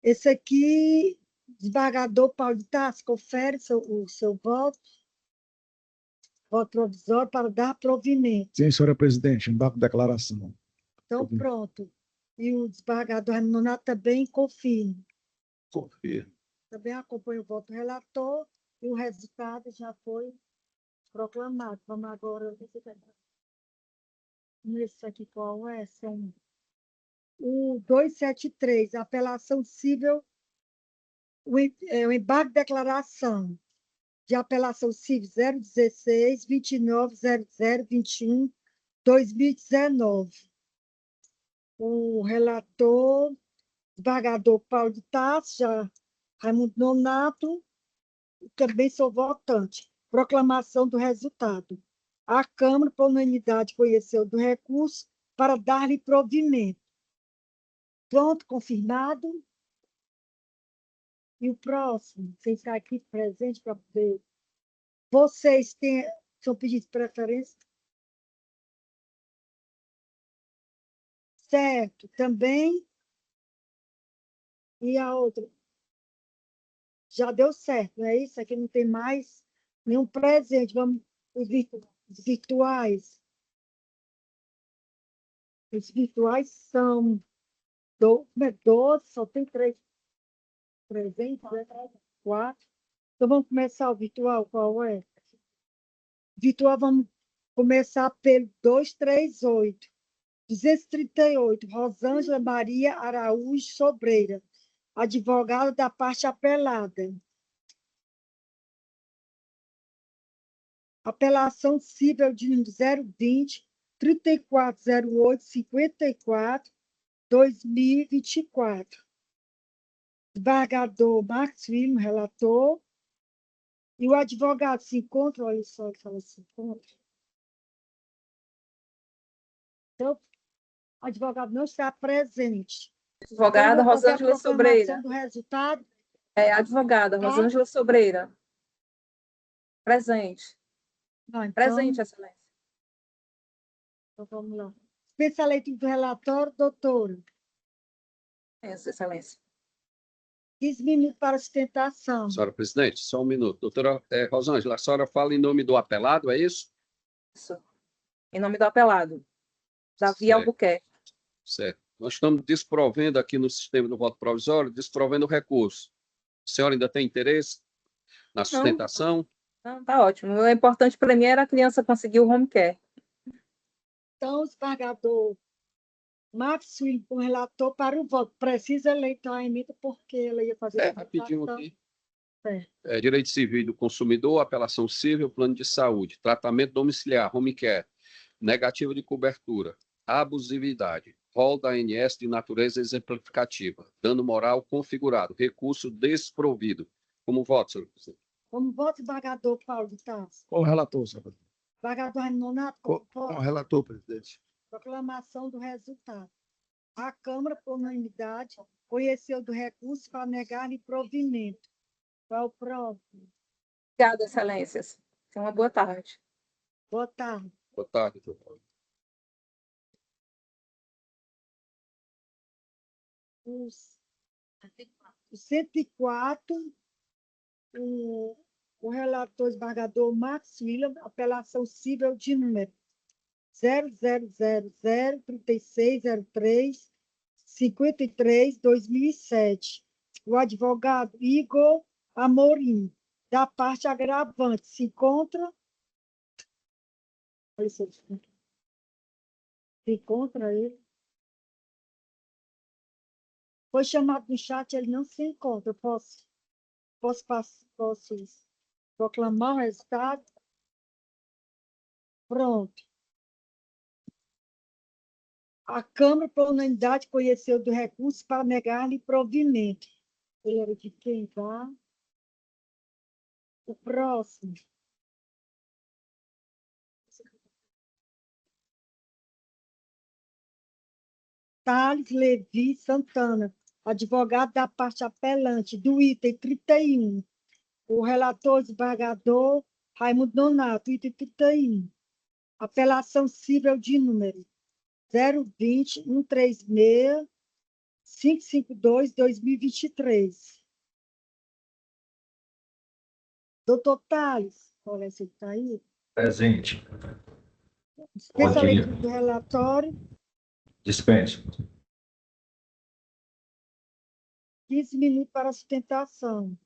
Esse aqui, desembargador Paulo de Tarso, confere o seu voto provisório para dar provimento. Sim, senhora presidente, embargo de declaração. Então, pronto. E o desembargador Raimundo Nonato também confirma. Confirmo. Também acompanha o voto do relator e o resultado já foi proclamado. Vamos agora. Nesse aqui, qual é? São o 273, apelação cível, o embargo de declaração de apelação cível 016 29 00 21 2019. O relator, desembargador Paulo de Tarso, Raimundo Nonato, também sou votante. Proclamação do resultado. A Câmara, por unanimidade, conheceu do recurso para dar-lhe provimento. Pronto, confirmado. E o próximo, sem estar aqui presente para poder. Vocês são pedidos de preferência? Certo, também. E a outra? Já deu certo, não é isso? Aqui não tem mais nenhum presente. Vamos, os virtuais. Os virtuais são 12, só tem 3 presentes, né? 4. Então, vamos começar o virtual, qual é? Virtual, vamos começar pelo 238. 238, Rosângela Maria Araújo Sobreira, advogada da parte apelada. Apelação cível de número 020 3408 54 2024. Desembargador Marcos William, relator. E o advogado se encontra, olha só que ela se encontra. Então, o advogado não está presente. Advogada Então, vou fazer a Rosângela proclamação Sobreira. do resultado. Advogada Rosângela Sobreira. Presente. Não, então, Presente, excelência. então, vamos lá. Dispensa a leitura do relatório, doutora. Excelência. 15 minutos para sustentação. Senhora presidente, só um minuto. Doutora Rosângela, a senhora fala em nome do apelado, é isso? Isso. Em nome do apelado. Davi Certo. Albuquerque. Certo. Nós estamos desprovendo aqui no sistema do voto provisório, desprovendo o recurso. A senhora ainda tem interesse na sustentação? Não, tá ótimo. O importante para mim era a criança conseguir o home care. Então, o desembargador Marcos William, como relator, para o voto. Precisa eleitar a emenda porque ela ia fazer a Rapidinho votação. aqui. Certo. Direito civil do consumidor, apelação civil, plano de saúde, tratamento domiciliar, home care, negativa de cobertura, abusividade, rol da ANS de natureza exemplificativa, dano moral configurado, recurso desprovido. Como voto, senhor presidente? Como voto, desembargador Paulo de Tarso. Com o relator, senhora presidente. Desembargador Raimundo Nonato, como Com o voto. relator, presidente. Proclamação do resultado. A Câmara, por unanimidade, conheceu do recurso para negar-lhe provimento. Qual é o próximo? Obrigada, Excelências. Tenha uma boa tarde. Boa tarde. Boa tarde, doutor. Os 104, o relator desembargador Marcos William, apelação cível de número 00003603-53-2007. O advogado Igor Amorim, da parte agravante, se encontra. Se encontra ele. Foi chamado no chat, ele não se encontra. Posso proclamar o resultado? Pronto. A Câmara, por unanimidade, conheceu do recurso para negar-lhe provimento. Ele era de quem, tá? O próximo. Thales Levi Santana, advogado da parte apelante do item 31. O relator desembargador Raimundo Nonato, item 31. Apelação cível de número 020-136-552-2023. Doutor Thales, olha, você está aí? Presente. Dispensa a Bom dia. leitura do relatório. Dispense. 15 minutos para a sustentação.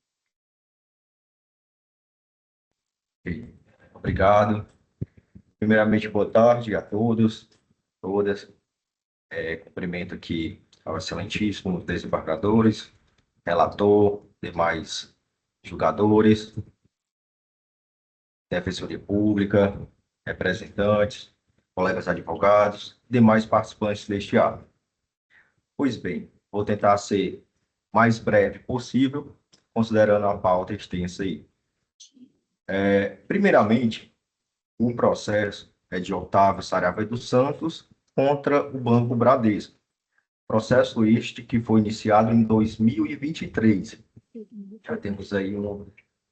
Ok. Obrigado. Primeiramente, boa tarde a todos, todas. Cumprimento aqui ao excelentíssimo desembargadores, relator, demais julgadores, defensoria pública, representantes, colegas advogados, demais participantes deste ato. Pois bem, vou tentar ser mais breve possível, considerando a pauta extensa aí. Primeiramente, o processo é de Otávio Saraiva dos Santos contra o Banco Bradesco. Processo este que foi iniciado em 2023. Já temos aí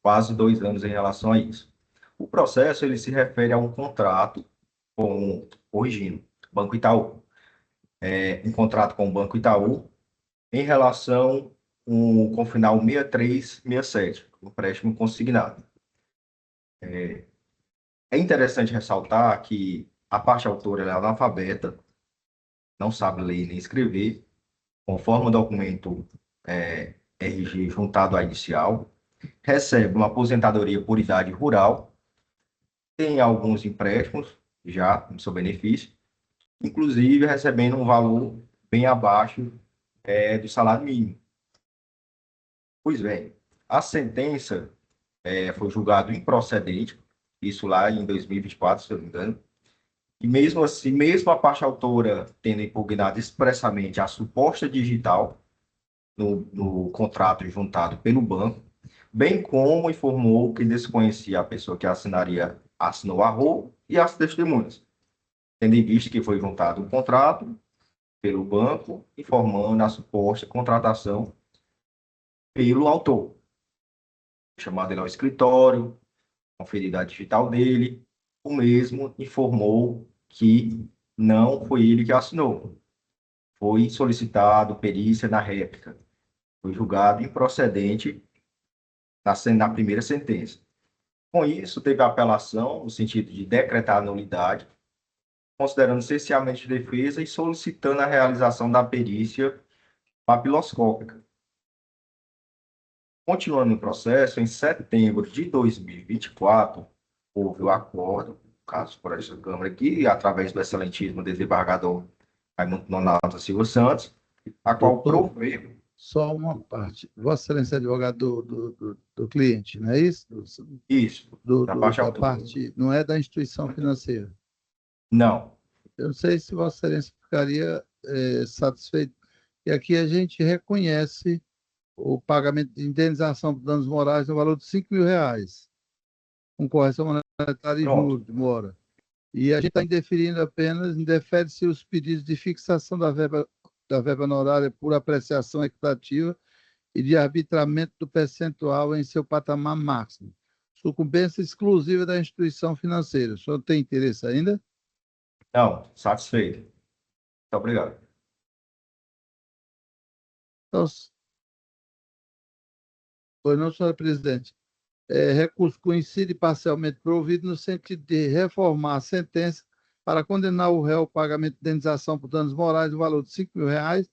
quase 2 anos em relação a isso. O processo ele se refere a um contrato com o Banco Itaú. Um contrato com o Banco Itaú em relação com o final 6367, o empréstimo consignado. É interessante ressaltar que a parte autora é analfabeta, não sabe ler nem escrever, conforme o documento RG juntado à inicial, recebe uma aposentadoria por idade rural, tem alguns empréstimos já no seu benefício, inclusive recebendo um valor bem abaixo do salário mínimo. Pois bem, a sentença foi julgada improcedente, isso lá em 2024, se eu não me engano, e mesmo assim, mesmo a parte autora tendo impugnado expressamente a suposta digital no contrato juntado pelo banco, bem como informou que desconhecia a pessoa que assinou a rolo e as testemunhas, tendo em vista que foi juntado o contrato pelo banco, informando a suposta contratação pelo autor. Chamado ele ao escritório, conferida a digital dele, o mesmo informou que não foi ele que assinou. Foi solicitado perícia na réplica. Foi julgado improcedente na primeira sentença. Com isso, teve apelação no sentido de decretar a nulidade, considerando essencialmente defesa e solicitando a realização da perícia papiloscópica. Continuando o processo, em setembro de 2024, houve o acordo, caso por essa Câmara aqui, através do excelentíssimo desembargador Raimundo Nonato Silva Santos, a qual proveu. Só uma parte. Vossa Excelência é advogado do cliente, não é isso? Isso, da parte, não é da instituição financeira. Não. Eu não sei se Vossa Excelência ficaria satisfeito. E aqui a gente reconhece o pagamento de indenização por danos morais no valor de R$5.000, com correção monetária e juros de mora. E a gente está indeferindo apenas, indefere-se os pedidos de fixação da verba da verba honorária por apreciação equitativa e de arbitramento do percentual em seu patamar máximo. Sucumbência exclusiva da instituição financeira. O senhor tem interesse ainda? Não, satisfeito. Muito obrigado. Então, pois não, senhora presidente. Recurso coincide parcialmente provido no sentido de reformar a sentença para condenar o réu ao pagamento de indenização por danos morais no valor de R$ 5.000,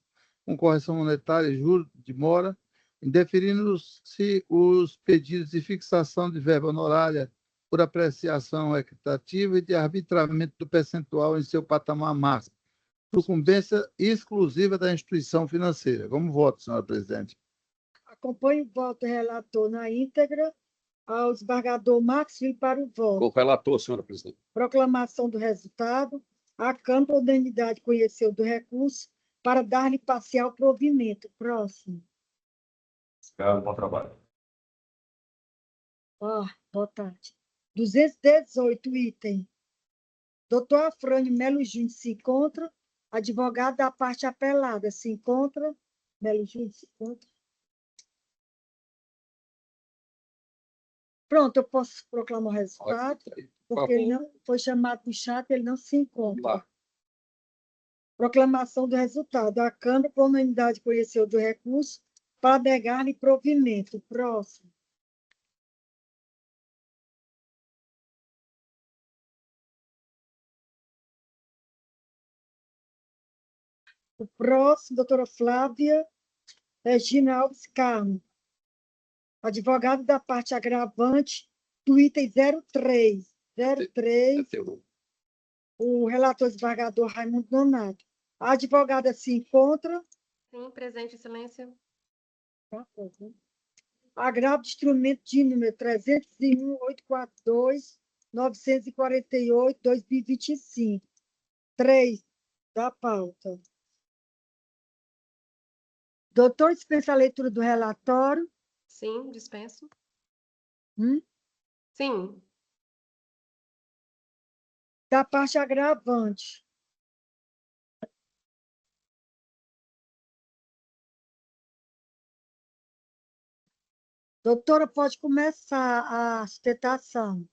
com correção monetária e juros de mora, indeferindo-se os pedidos de fixação de verba honorária por apreciação equitativa e de arbitramento do percentual em seu patamar máximo. Sucumbência exclusiva da instituição financeira. Como voto, senhora presidente? Acompanho o voto do relator na íntegra. Ao desembargador Marcos Filho para o voto. Com o relator, senhora presidente. Proclamação do resultado. A Câmara da Unidade conheceu do recurso para dar-lhe parcial provimento. Próximo. Bom trabalho. Boa tarde. 218, item. Doutor Afrânio Melo Júnior se encontra. Advogado da parte apelada se encontra. Melo Júnior se encontra. Pronto, eu posso proclamar o resultado, porque ele não foi chamado no chat, ele não se encontra. Proclamação do resultado. A Câmara, por unanimidade, conheceu do recurso para negar-lhe provimento. Próximo. O próximo, doutora Flávia Regina Alves Carmo, advogado da parte agravante do item 03. O relator desembargador Raimundo Nonato. A advogada se encontra. Sim, presente, excelência. Agravo de instrumento de número 301.842.948/2025. 3 da pauta. Doutor, dispensa a leitura do relatório. Sim, dispenso. Sim. Da parte agravante. Doutora, pode começar a sustentação.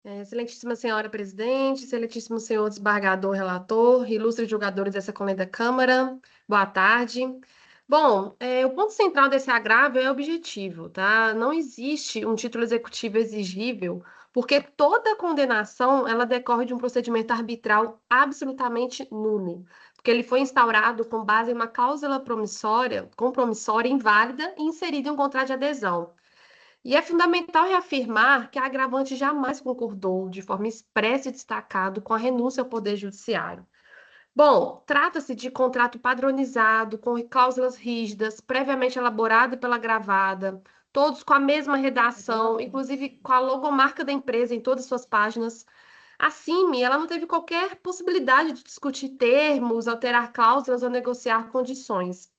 Excelentíssima senhora presidente, excelentíssimo senhor desembargador relator, ilustres julgadores dessa colenda Câmara, boa tarde. Bom, o ponto central desse agravo é objetivo, tá? Não existe um título executivo exigível, porque toda condenação, ela decorre de um procedimento arbitral absolutamente nulo, porque ele foi instaurado com base em uma cláusula compromissória inválida e inserida em um contrato de adesão. E é fundamental reafirmar que a agravante jamais concordou de forma expressa e destacada com a renúncia ao Poder Judiciário. Bom, trata-se de contrato padronizado, com cláusulas rígidas, previamente elaborado pela agravada, todos com a mesma redação, inclusive com a logomarca da empresa em todas as suas páginas. A CIMI, ela não teve qualquer possibilidade de discutir termos, alterar cláusulas ou negociar condições.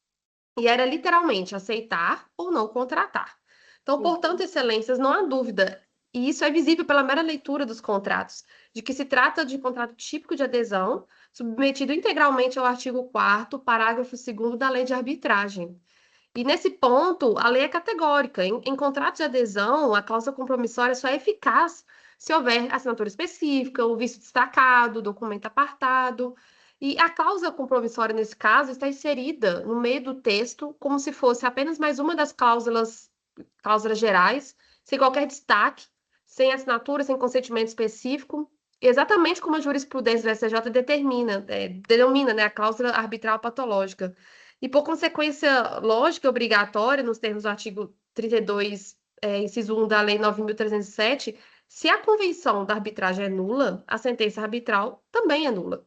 E era literalmente aceitar ou não contratar. Então, portanto, excelências, não há dúvida, e isso é visível pela mera leitura dos contratos, de que se trata de contrato típico de adesão, submetido integralmente ao artigo 4º, parágrafo 2º da Lei de Arbitragem. E nesse ponto, a lei é categórica. Em contrato de adesão, a cláusula compromissória só é eficaz se houver assinatura específica, o visto destacado, documento apartado. E a cláusula compromissória, nesse caso, está inserida no meio do texto, como se fosse apenas mais uma das cláusulas gerais, sem qualquer destaque, sem assinatura, sem consentimento específico, exatamente como a jurisprudência do STJ denomina, né, a cláusula arbitral patológica. E, por consequência lógica e obrigatória, nos termos do artigo 32, inciso 1 da Lei 9.307, se a convenção da arbitragem é nula, a sentença arbitral também é nula.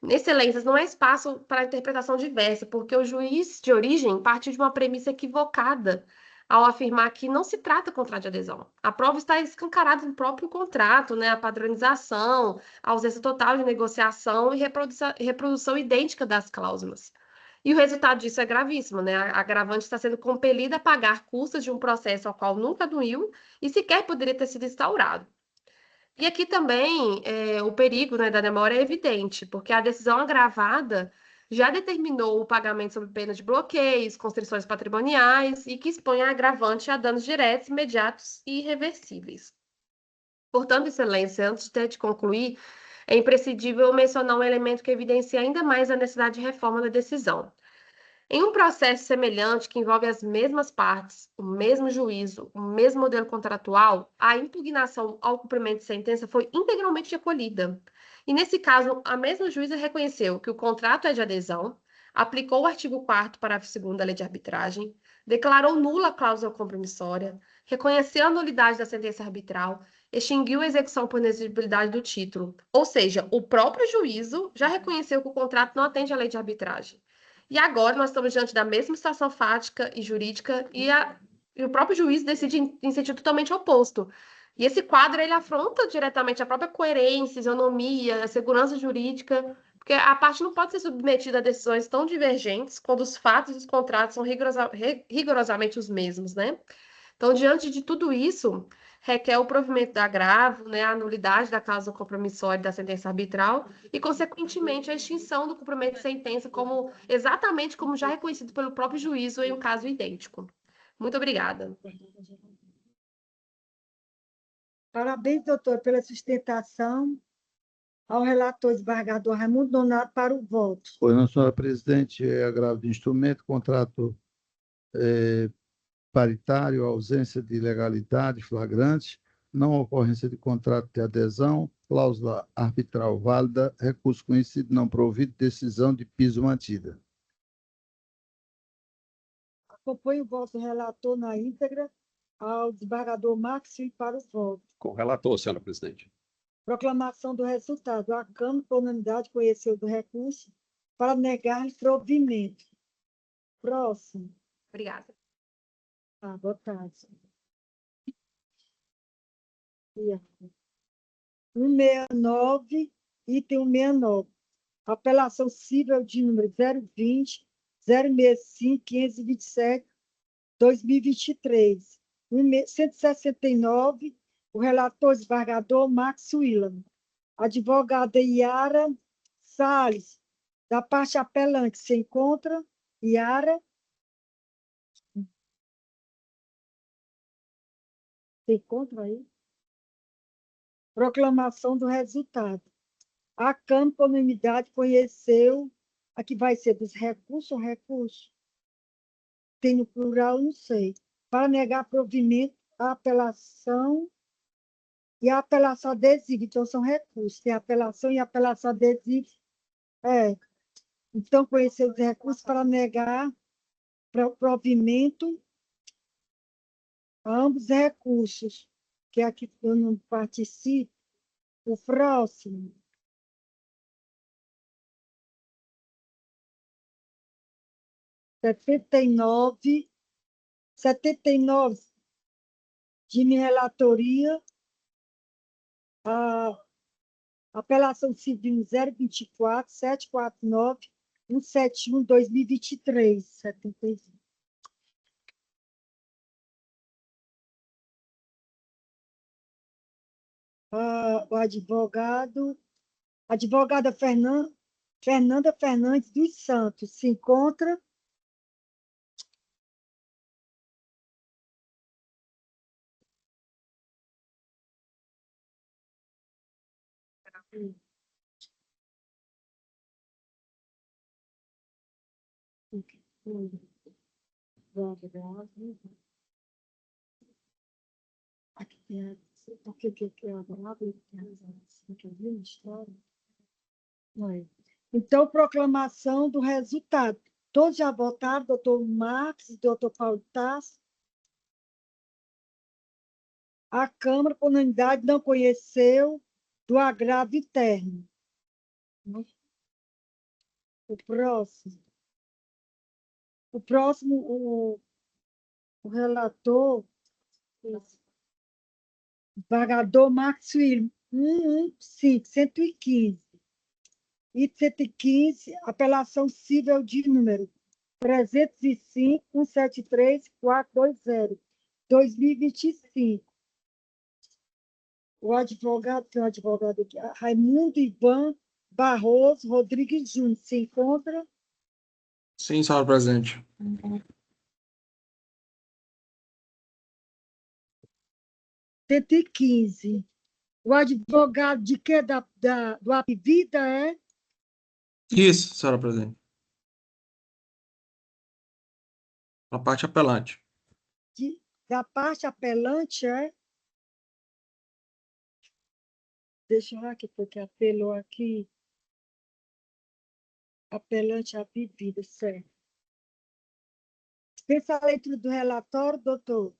Excelências, não há espaço para interpretação diversa, porque o juiz de origem partiu de uma premissa equivocada ao afirmar que não se trata de contrato de adesão. A prova está escancarada no próprio contrato, né? A padronização, a ausência total de negociação e reprodução idêntica das cláusulas. E o resultado disso é gravíssimo, né? A agravante está sendo compelida a pagar custas de um processo ao qual nunca anuiu e sequer poderia ter sido instaurado. E aqui também o perigo, né, da demora é evidente, porque a decisão agravada já determinou o pagamento sob pena de bloqueios, constrições patrimoniais e que expõe a agravante a danos diretos, imediatos e irreversíveis. Portanto, Excelência, antes de concluir, é imprescindível mencionar um elemento que evidencia ainda mais a necessidade de reforma da decisão. Em um processo semelhante, que envolve as mesmas partes, o mesmo juízo, o mesmo modelo contratual, a impugnação ao cumprimento de sentença foi integralmente acolhida. E, nesse caso, a mesma juíza reconheceu que o contrato é de adesão, aplicou o artigo 4º, parágrafo 2º da Lei de Arbitragem, declarou nula a cláusula compromissória, reconheceu a nulidade da sentença arbitral, extinguiu a execução por inexigibilidade do título. Ou seja, o próprio juízo já reconheceu que o contrato não atende à Lei de Arbitragem. E agora nós estamos diante da mesma situação fática e jurídica e o próprio juiz decide em sentido totalmente oposto. E esse quadro, ele afronta diretamente a própria coerência, isonomia, a segurança jurídica, porque a parte não pode ser submetida a decisões tão divergentes quando os fatos e os contratos são rigorosamente os mesmos, né? Então, diante de tudo isso, requer o provimento do agravo, né, a nulidade da cláusula compromissória da sentença arbitral e, consequentemente, a extinção do cumprimento de sentença, exatamente como já reconhecido pelo próprio juízo em um caso idêntico. Muito obrigada. Parabéns, doutor, pela sustentação. Ao relator desembargador Raimundo Nonato para o voto. Pois não, senhora presidente, é agravo de instrumento, contrato paritário, ausência de ilegalidade flagrante, não ocorrência de contrato de adesão, cláusula arbitral válida, recurso conhecido não provido, decisão de piso mantida. Acompanho o voto do relator na íntegra. Ao desembargador Marcos para o voto. Com o relator, senhora presidente. Proclamação do resultado. A Câmara, por unanimidade, conheceu do recurso para negar-lhe provimento. Próximo. Obrigada. Boa tarde. 169, item 169. Apelação civil de número 020, 065, 527, 2023. 169, o relator desembargador Max Willam. Advogada Iara Salles, da parte apelante, se encontra. Iara. Se encontra aí? Proclamação do resultado. A Câmara, por unanimidade, conheceu, aqui vai ser dos recursos ou recurso? Tem no plural, não sei. Para negar provimento à apelação e a apelação adesiva. Então, são recursos. Tem apelação e apelação adesiva. Então, conheceu os recursos para negar provimento a ambos os recursos, que aqui eu não participo. O próximo. Setenta e nove de minha relatoria, a apelação civil 024, 749, 171, 2023, 75. O advogada Fernanda Fernandes dos Santos, se encontra. Aqui tem porque que é a palavra que eu vi na história. Não é. Então, proclamação do resultado. Todos já votaram, doutor Marcos, doutor Paulo Tasso. A Câmara, por unanimidade, não conheceu do agravo interno. O próximo, o relator, desembargador Marcos William, 115. E 115, apelação civil de número 305, 173, 420, 2025. O advogado, tem um advogado aqui, Raimundo Ivan Barroso Rodrigues Júnior, se encontra. Sim, senhora presidente. 115. O advogado de quê? Do Apvida, é? Isso, senhora presidente. A parte apelante. Da parte apelante, é? Deixa eu ver aqui, porque apelou aqui. Apelante à Apvida, certo. Dispensa a leitura do relatório, doutor.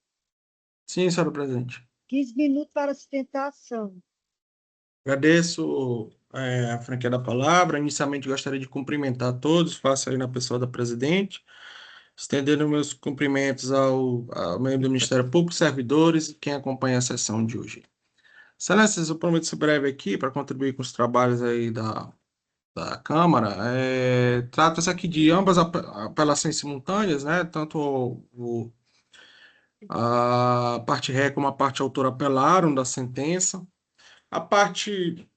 Sim, senhora presidente. 15 minutos para sustentação. Agradeço a franquia da palavra. Inicialmente, gostaria de cumprimentar a todos, faço aí na pessoa da presidente, estendendo meus cumprimentos ao membro do Ministério Público, servidores e quem acompanha a sessão de hoje. Excelências, eu prometo ser breve aqui para contribuir com os trabalhos aí da Câmara. Trata-se aqui de ambas apelações simultâneas, né? Tanto a parte ré como a parte autora apelaram da sentença. A parte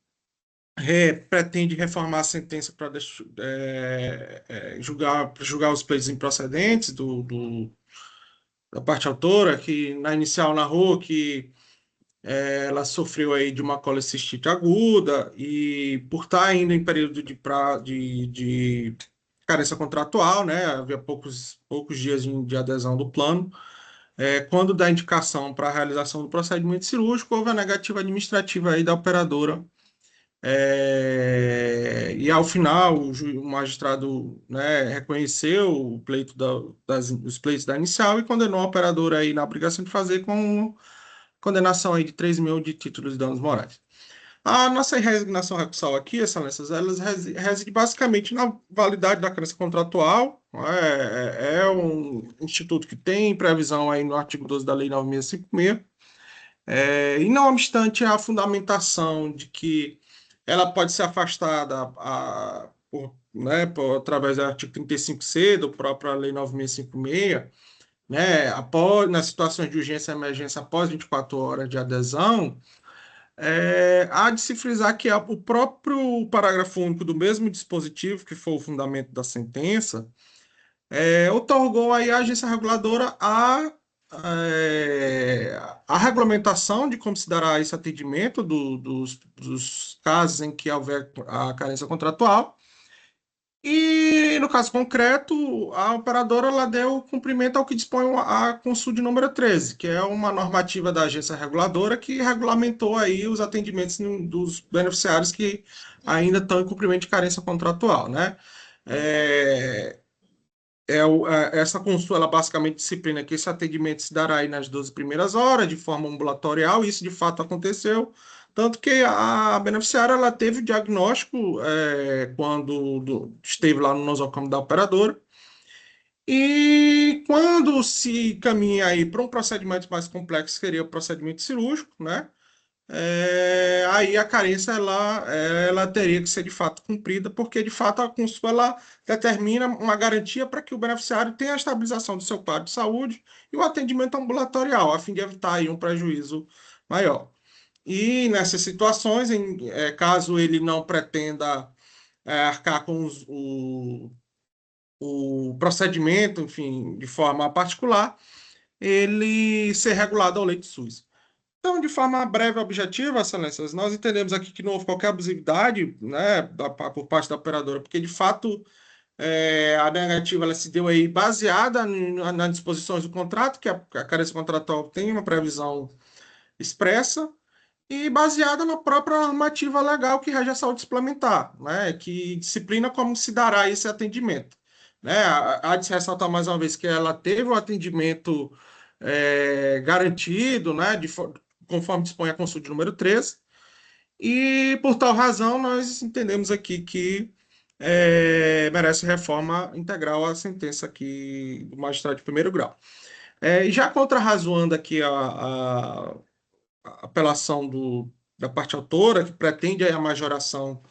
ré pretende reformar a sentença para julgar os pleitos improcedentes da parte autora, que na inicial narrou que ela sofreu aí de uma colecistite aguda e por estar ainda em período de carência contratual, né? Havia poucos dias de adesão do plano. Quando dá indicação para a realização do procedimento cirúrgico, houve a negativa administrativa aí da operadora. E ao final, o magistrado, né, reconheceu o pleito os pleitos da inicial e condenou a operadora aí na obrigação de fazer com condenação aí de 3 mil de títulos de danos morais. A nossa resignação recursal aqui, excelências, elas reside basicamente na validade da crença contratual. É um instituto que tem previsão aí no artigo 12 da Lei 9.656. E não obstante a fundamentação de que ela pode ser afastada através do artigo 35C da própria Lei 9.656, né, nas situações de urgência e emergência após 24 horas de adesão, há de se frisar que o próprio parágrafo único do mesmo dispositivo, que foi o fundamento da sentença, otorgou aí à agência reguladora a regulamentação de como se dará esse atendimento dos casos em que houver a carência contratual. E, no caso concreto, a operadora ela deu cumprimento ao que dispõe a Consul de número 13, que é uma normativa da agência reguladora que regulamentou aí os atendimentos dos beneficiários que ainda estão em cumprimento de carência contratual, né? Essa Consul, ela basicamente disciplina que esse atendimento se dará aí nas 12 primeiras horas, de forma ambulatorial, e isso de fato aconteceu, tanto que a beneficiária ela teve o diagnóstico quando esteve lá no nosocômio da operadora, e quando se caminha aí para um procedimento mais complexo, que seria o procedimento cirúrgico, né? Aí a carência ela teria que ser de fato cumprida, porque de fato a Consul ela determina uma garantia para que o beneficiário tenha a estabilização do seu quadro de saúde e o atendimento ambulatorial, a fim de evitar aí um prejuízo maior. E nessas situações, caso ele não pretenda arcar com o procedimento, enfim, de forma particular, ele ser regulado ao leito SUS. Então, de forma breve e objetiva, excelências, nós entendemos aqui que não houve qualquer abusividade, né, por parte da operadora, porque, de fato, a negativa ela se deu aí baseada nas disposições do contrato, que a carência contratual tem uma previsão expressa, e baseada na própria normativa legal que rege a saúde suplementar, né, que disciplina como se dará esse atendimento. Né? Há de se ressaltar mais uma vez que ela teve o atendimento garantido, né, conforme dispõe a Consul de número 13, e por tal razão nós entendemos aqui que merece reforma integral a sentença aqui do magistrado de primeiro grau. E já contrarrazoando aqui a apelação da parte autora, que pretende a majoração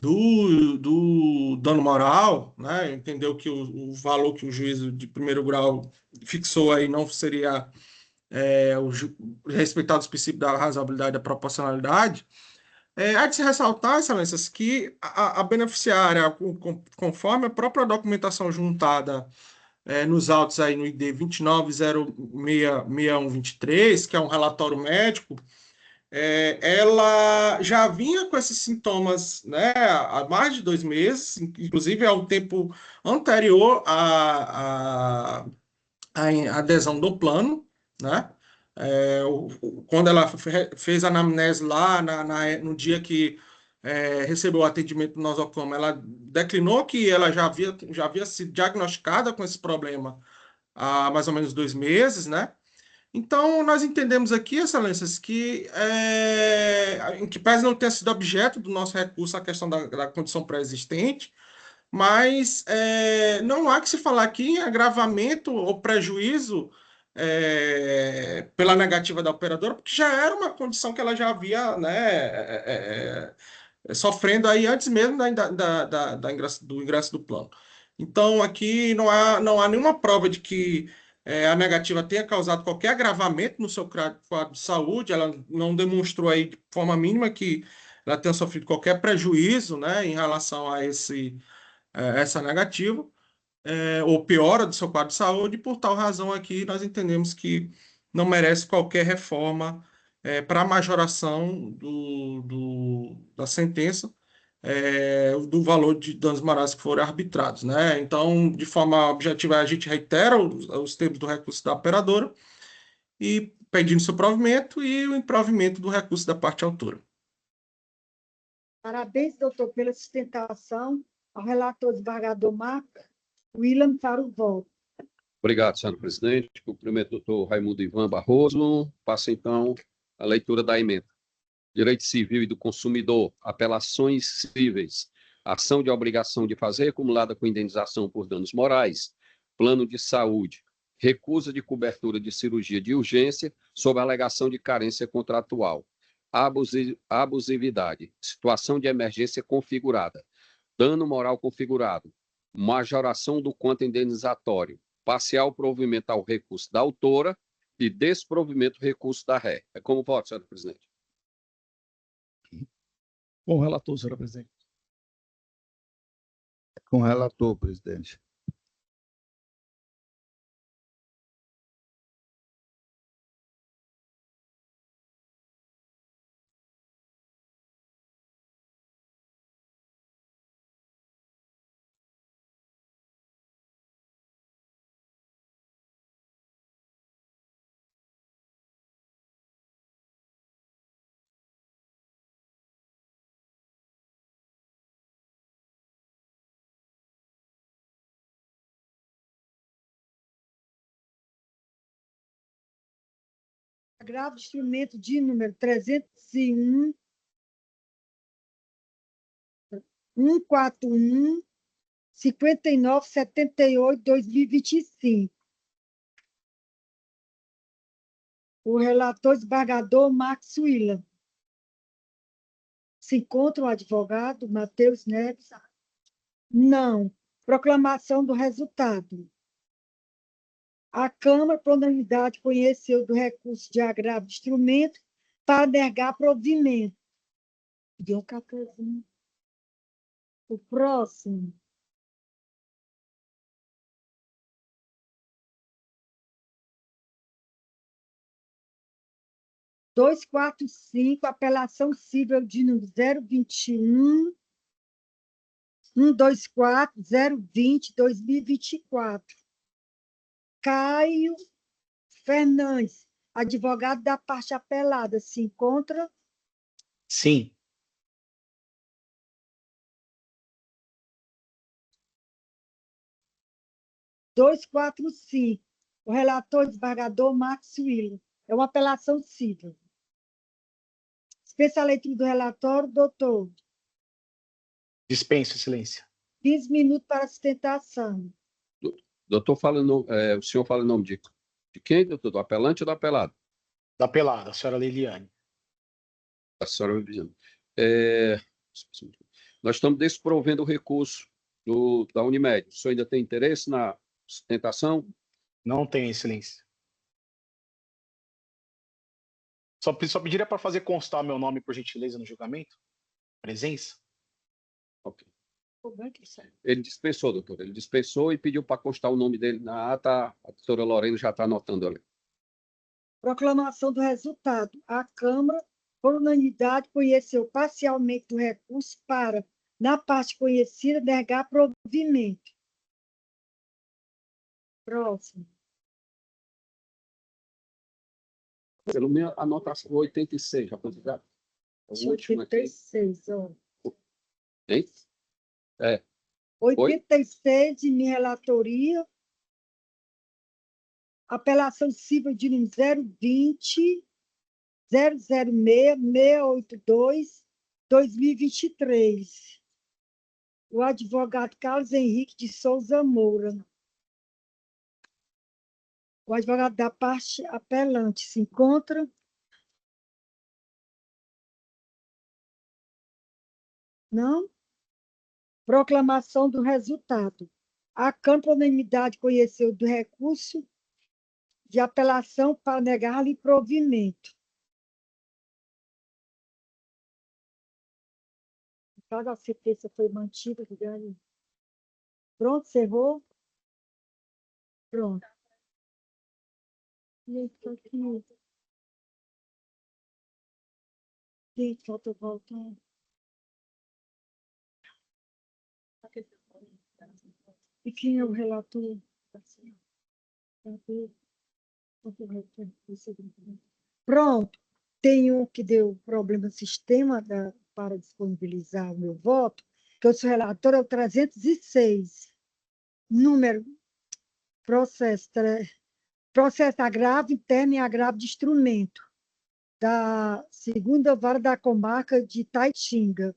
do dano moral, né? Entendeu que o valor que o juízo de primeiro grau fixou aí não seria respeitado os princípios da razoabilidade e da proporcionalidade, Há de se ressaltar, Excelências, que a beneficiária, conforme a própria documentação juntada nos autos aí no ID 29066123, que é um relatório médico, ela já vinha com esses sintomas, né, há mais de 2 meses, inclusive ao tempo anterior à adesão do plano, né? Quando ela fez a anamnese lá no dia que recebeu o atendimento do nosocoma, ela declinou que ela já havia sido diagnosticada com esse problema há mais ou menos 2 meses, né? Então, nós entendemos aqui, Excelências, em que pese não ter sido objeto do nosso recurso a questão da condição pré-existente, mas não há que se falar aqui em agravamento ou prejuízo pela negativa da operadora, porque já era uma condição que ela já havia, né, sofrendo aí antes mesmo do ingresso do plano. Então, aqui não há nenhuma prova de que a negativa tenha causado qualquer agravamento no seu quadro de saúde, ela não demonstrou aí de forma mínima que ela tenha sofrido qualquer prejuízo, né, em relação a essa negativa, ou piora do seu quadro de saúde, e por tal razão aqui nós entendemos que não merece qualquer reforma para a majoração da sentença, do valor de danos morais que forem arbitrados, né? Então, de forma objetiva, a gente reitera os termos do recurso da operadora e pedindo seu provimento e o improvimento do recurso da parte autora. Parabéns, doutor, pela sustentação. Ao relator desembargador Marco William para o voto. Obrigado, senhor presidente. Cumprimento o doutor Raimundo Ivan Barroso. Passa, então, a leitura da emenda. Direito Civil e do Consumidor, apelações cíveis, ação de obrigação de fazer acumulada com indenização por danos morais, plano de saúde, recusa de cobertura de cirurgia de urgência sob alegação de carência contratual, abusividade, situação de emergência configurada, dano moral configurado, majoração do quanto indenizatório, parcial provimento ao recurso da autora e desprovimento do recurso da ré. É como voto, senhor presidente. Com o relator, senhora presidente. Com o relator, presidente. Agravo de instrumento de número 301, 141, 5978, 2025. O relator desembargador Marcos William. Se encontra o advogado Matheus Neves? Não. Proclamação do resultado. A Câmara, por unanimidade, conheceu do recurso de agravo de instrumento para negar provimento. Deu um cafezinho. O próximo. Dois, quatro, cinco, apelação civil de número 021, 124, 020, 2024. Caio Fernandes, advogado da parte apelada, se encontra? Sim. Dois, quatro, cinco. O relator desembargador Marcos William. É uma apelação civil. Dispensa a leitura do relatório, doutor. Dispenso, excelência. 15 minutos para sustentação. Doutor, o senhor fala em nome de quem, doutor? Do apelante ou do apelado? Da apelada, a senhora Leiliane. A senhora Viviane. Nós estamos desprovendo o recurso da Unimed. O senhor ainda tem interesse na sustentação? Não tem, excelência. Só pediria para fazer constar meu nome, por gentileza, no julgamento? Presença? Ok. Como é que sai? Ele dispensou, doutor. Ele dispensou e pediu para constar o nome dele na ata. A doutora Lorena já está anotando ali. Proclamação do resultado. A Câmara, por unanimidade, conheceu parcialmente do recurso para, na parte conhecida, negar provimento. Próximo. Pelo menos anotação 86, já foi ligado? O último aqui. 86, ó. Hein? É. 86 de minha relatoria. Apelação civil de número 020 006 682 2023. O advogado Carlos Henrique de Souza Moura. O advogado da parte apelante se encontra. Não? Proclamação do resultado. A Câmara, por unanimidade, conheceu do recurso de apelação para negar-lhe provimento. Cada sentença foi mantida. Pronto, encerrou? Pronto. Gente, falta voltar. E quem é o relator? Pronto. Tem um que deu problema no sistema para disponibilizar o meu voto, que eu sou relator, é o 306. Número, processo agravo interno e agravo de instrumento, da segunda vara da comarca de Taitinga.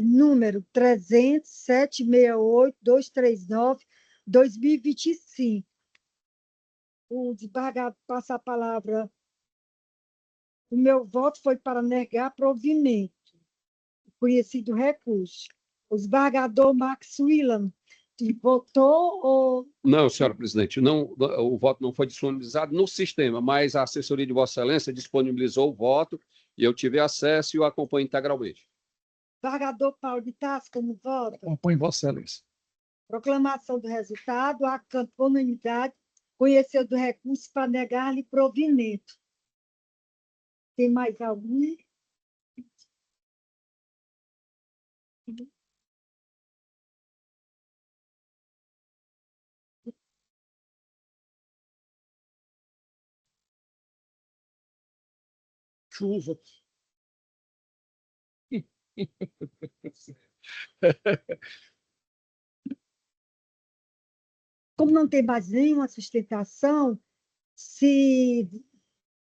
Número 300-768-239-2025. O desembargador passa a palavra. O meu voto foi para negar provimento, conhecido recurso. O desembargador Max Willam votou ou... Não, senhora presidente, não, o voto não foi disponibilizado no sistema, mas a assessoria de Vossa Excelência disponibilizou o voto e eu tive acesso e o acompanho integralmente. Desembargador Paulo de Tarso, como vota? Acompanho Vossa Excelência. Proclamação do resultado. A Câmara, por unanimidade, conheceu do recurso para negar-lhe provimento. Tem mais algum? Chuva. Como não tem mais nenhuma sustentação, se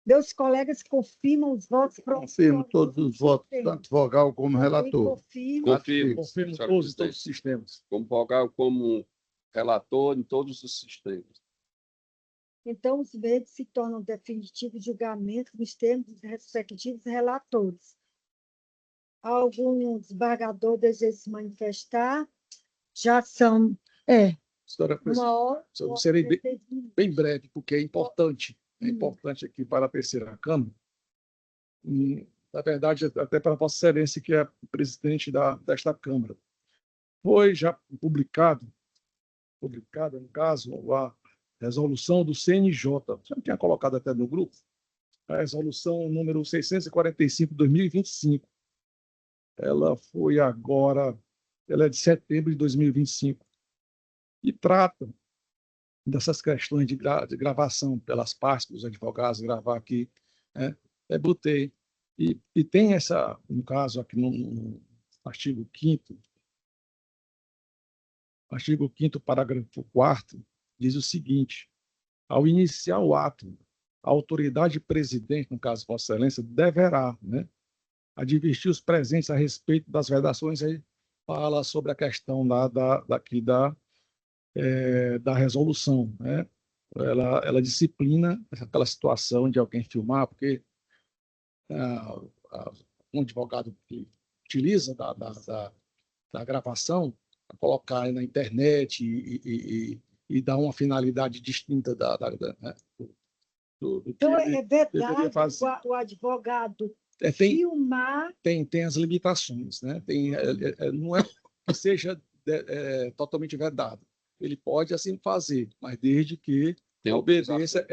meus colegas confirmam os votos... Confirmo todos os votos, tanto vogal como relator. Confirmo, Confirmo senhora todos presidente. os sistemas. Como vogal, como relator em todos os sistemas. Então, os meios se tornam definitivos julgamento dos termos dos respectivos relatores. Algum desembargador deseja se manifestar? Já são... Senhora uma hora... Eu serei bem breve, porque é importante. É importante aqui para a terceira Câmara. E, na verdade, até para Vossa Excelência, que é presidente desta Câmara. Foi já publicada, no caso, a resolução do CNJ. Você não tinha colocado até no grupo? A resolução número 645/2025. Ela foi agora, ela é de setembro de 2025. E trata dessas questões de gravação pelas partes, dos advogados, gravar aqui, botei. E tem essa, no caso, aqui no artigo 5º, parágrafo 4º, diz o seguinte: ao iniciar o ato, a autoridade presidente, no caso, Vossa Excelência, deverá, advertir os presentes a respeito das vedações. Aí fala sobre a questão da resolução, ela disciplina aquela situação de alguém filmar, porque um advogado que utiliza da gravação para colocar na internet e dar uma finalidade distinta do Então, que é verdade, fazer. o advogado filmar. Tem as limitações, né? Não é que seja totalmente vedado. Ele pode assim fazer, mas desde que obedeça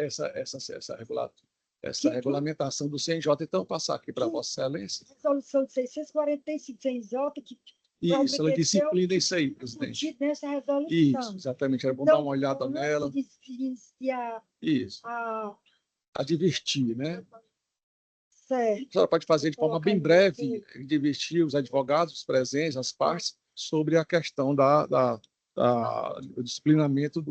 essa regulamentação do CNJ. Então, passar aqui para Vossa Excelência. Resolução de 645 CNJ, que isso, ela disciplina isso aí, presidente. Nessa resolução. Isso, exatamente. Era bom dar uma olhada nela. Isso. Advertir, né? Certo. A senhora pode fazer de forma bem breve, advertir os advogados presentes, as partes, sobre a questão do disciplinamento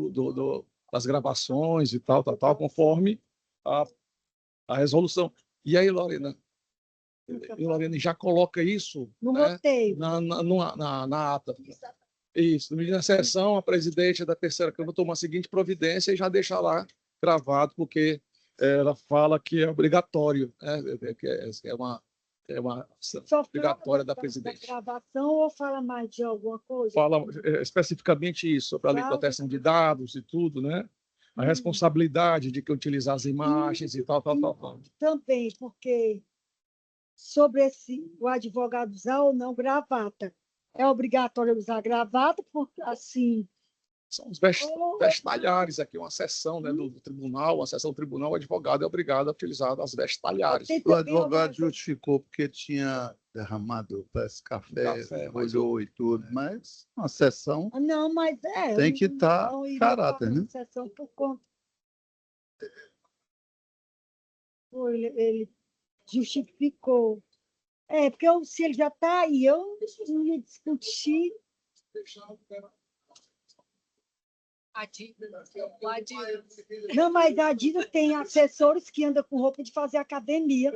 das gravações e tal, conforme a resolução. E aí, Lorena, já coloca isso no roteiro, na ata. Isso. Na sessão, a presidente da terceira Câmara toma a seguinte providência e já deixa lá gravado, porque ela fala que é obrigatório, né? Que é uma obrigatória da presidente. Da gravação ou fala mais de alguma coisa? Fala especificamente isso, sobre a lei de proteção de dados e tudo, né? A responsabilidade de que utilizar as imagens e tal. Também, porque sobre o advogado usar ou não gravata. É obrigatório usar gravata, porque assim... São os vestalhares aqui, uma sessão, né, do tribunal, uma sessão do tribunal, o advogado é obrigado a utilizar as vestalhares. O advogado justificou porque tinha derramado café, molhou e tudo, mas uma sessão não, mas tem que estar caráter, né? Sessão por conta. Ele justificou. Porque se ele já está aí, eu não ia discutir. Não, mas a Adidas tem assessores que andam com roupa de fazer academia.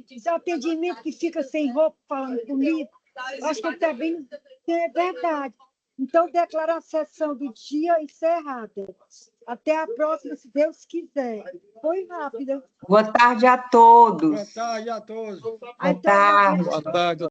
Esse atendimento que fica sem roupa falando comigo, acho que também é verdade. Então, declarar a sessão do dia encerrada. Até a próxima, se Deus quiser. Foi rápida. Boa tarde a todos. Boa tarde a todos. Boa tarde. Boa tarde.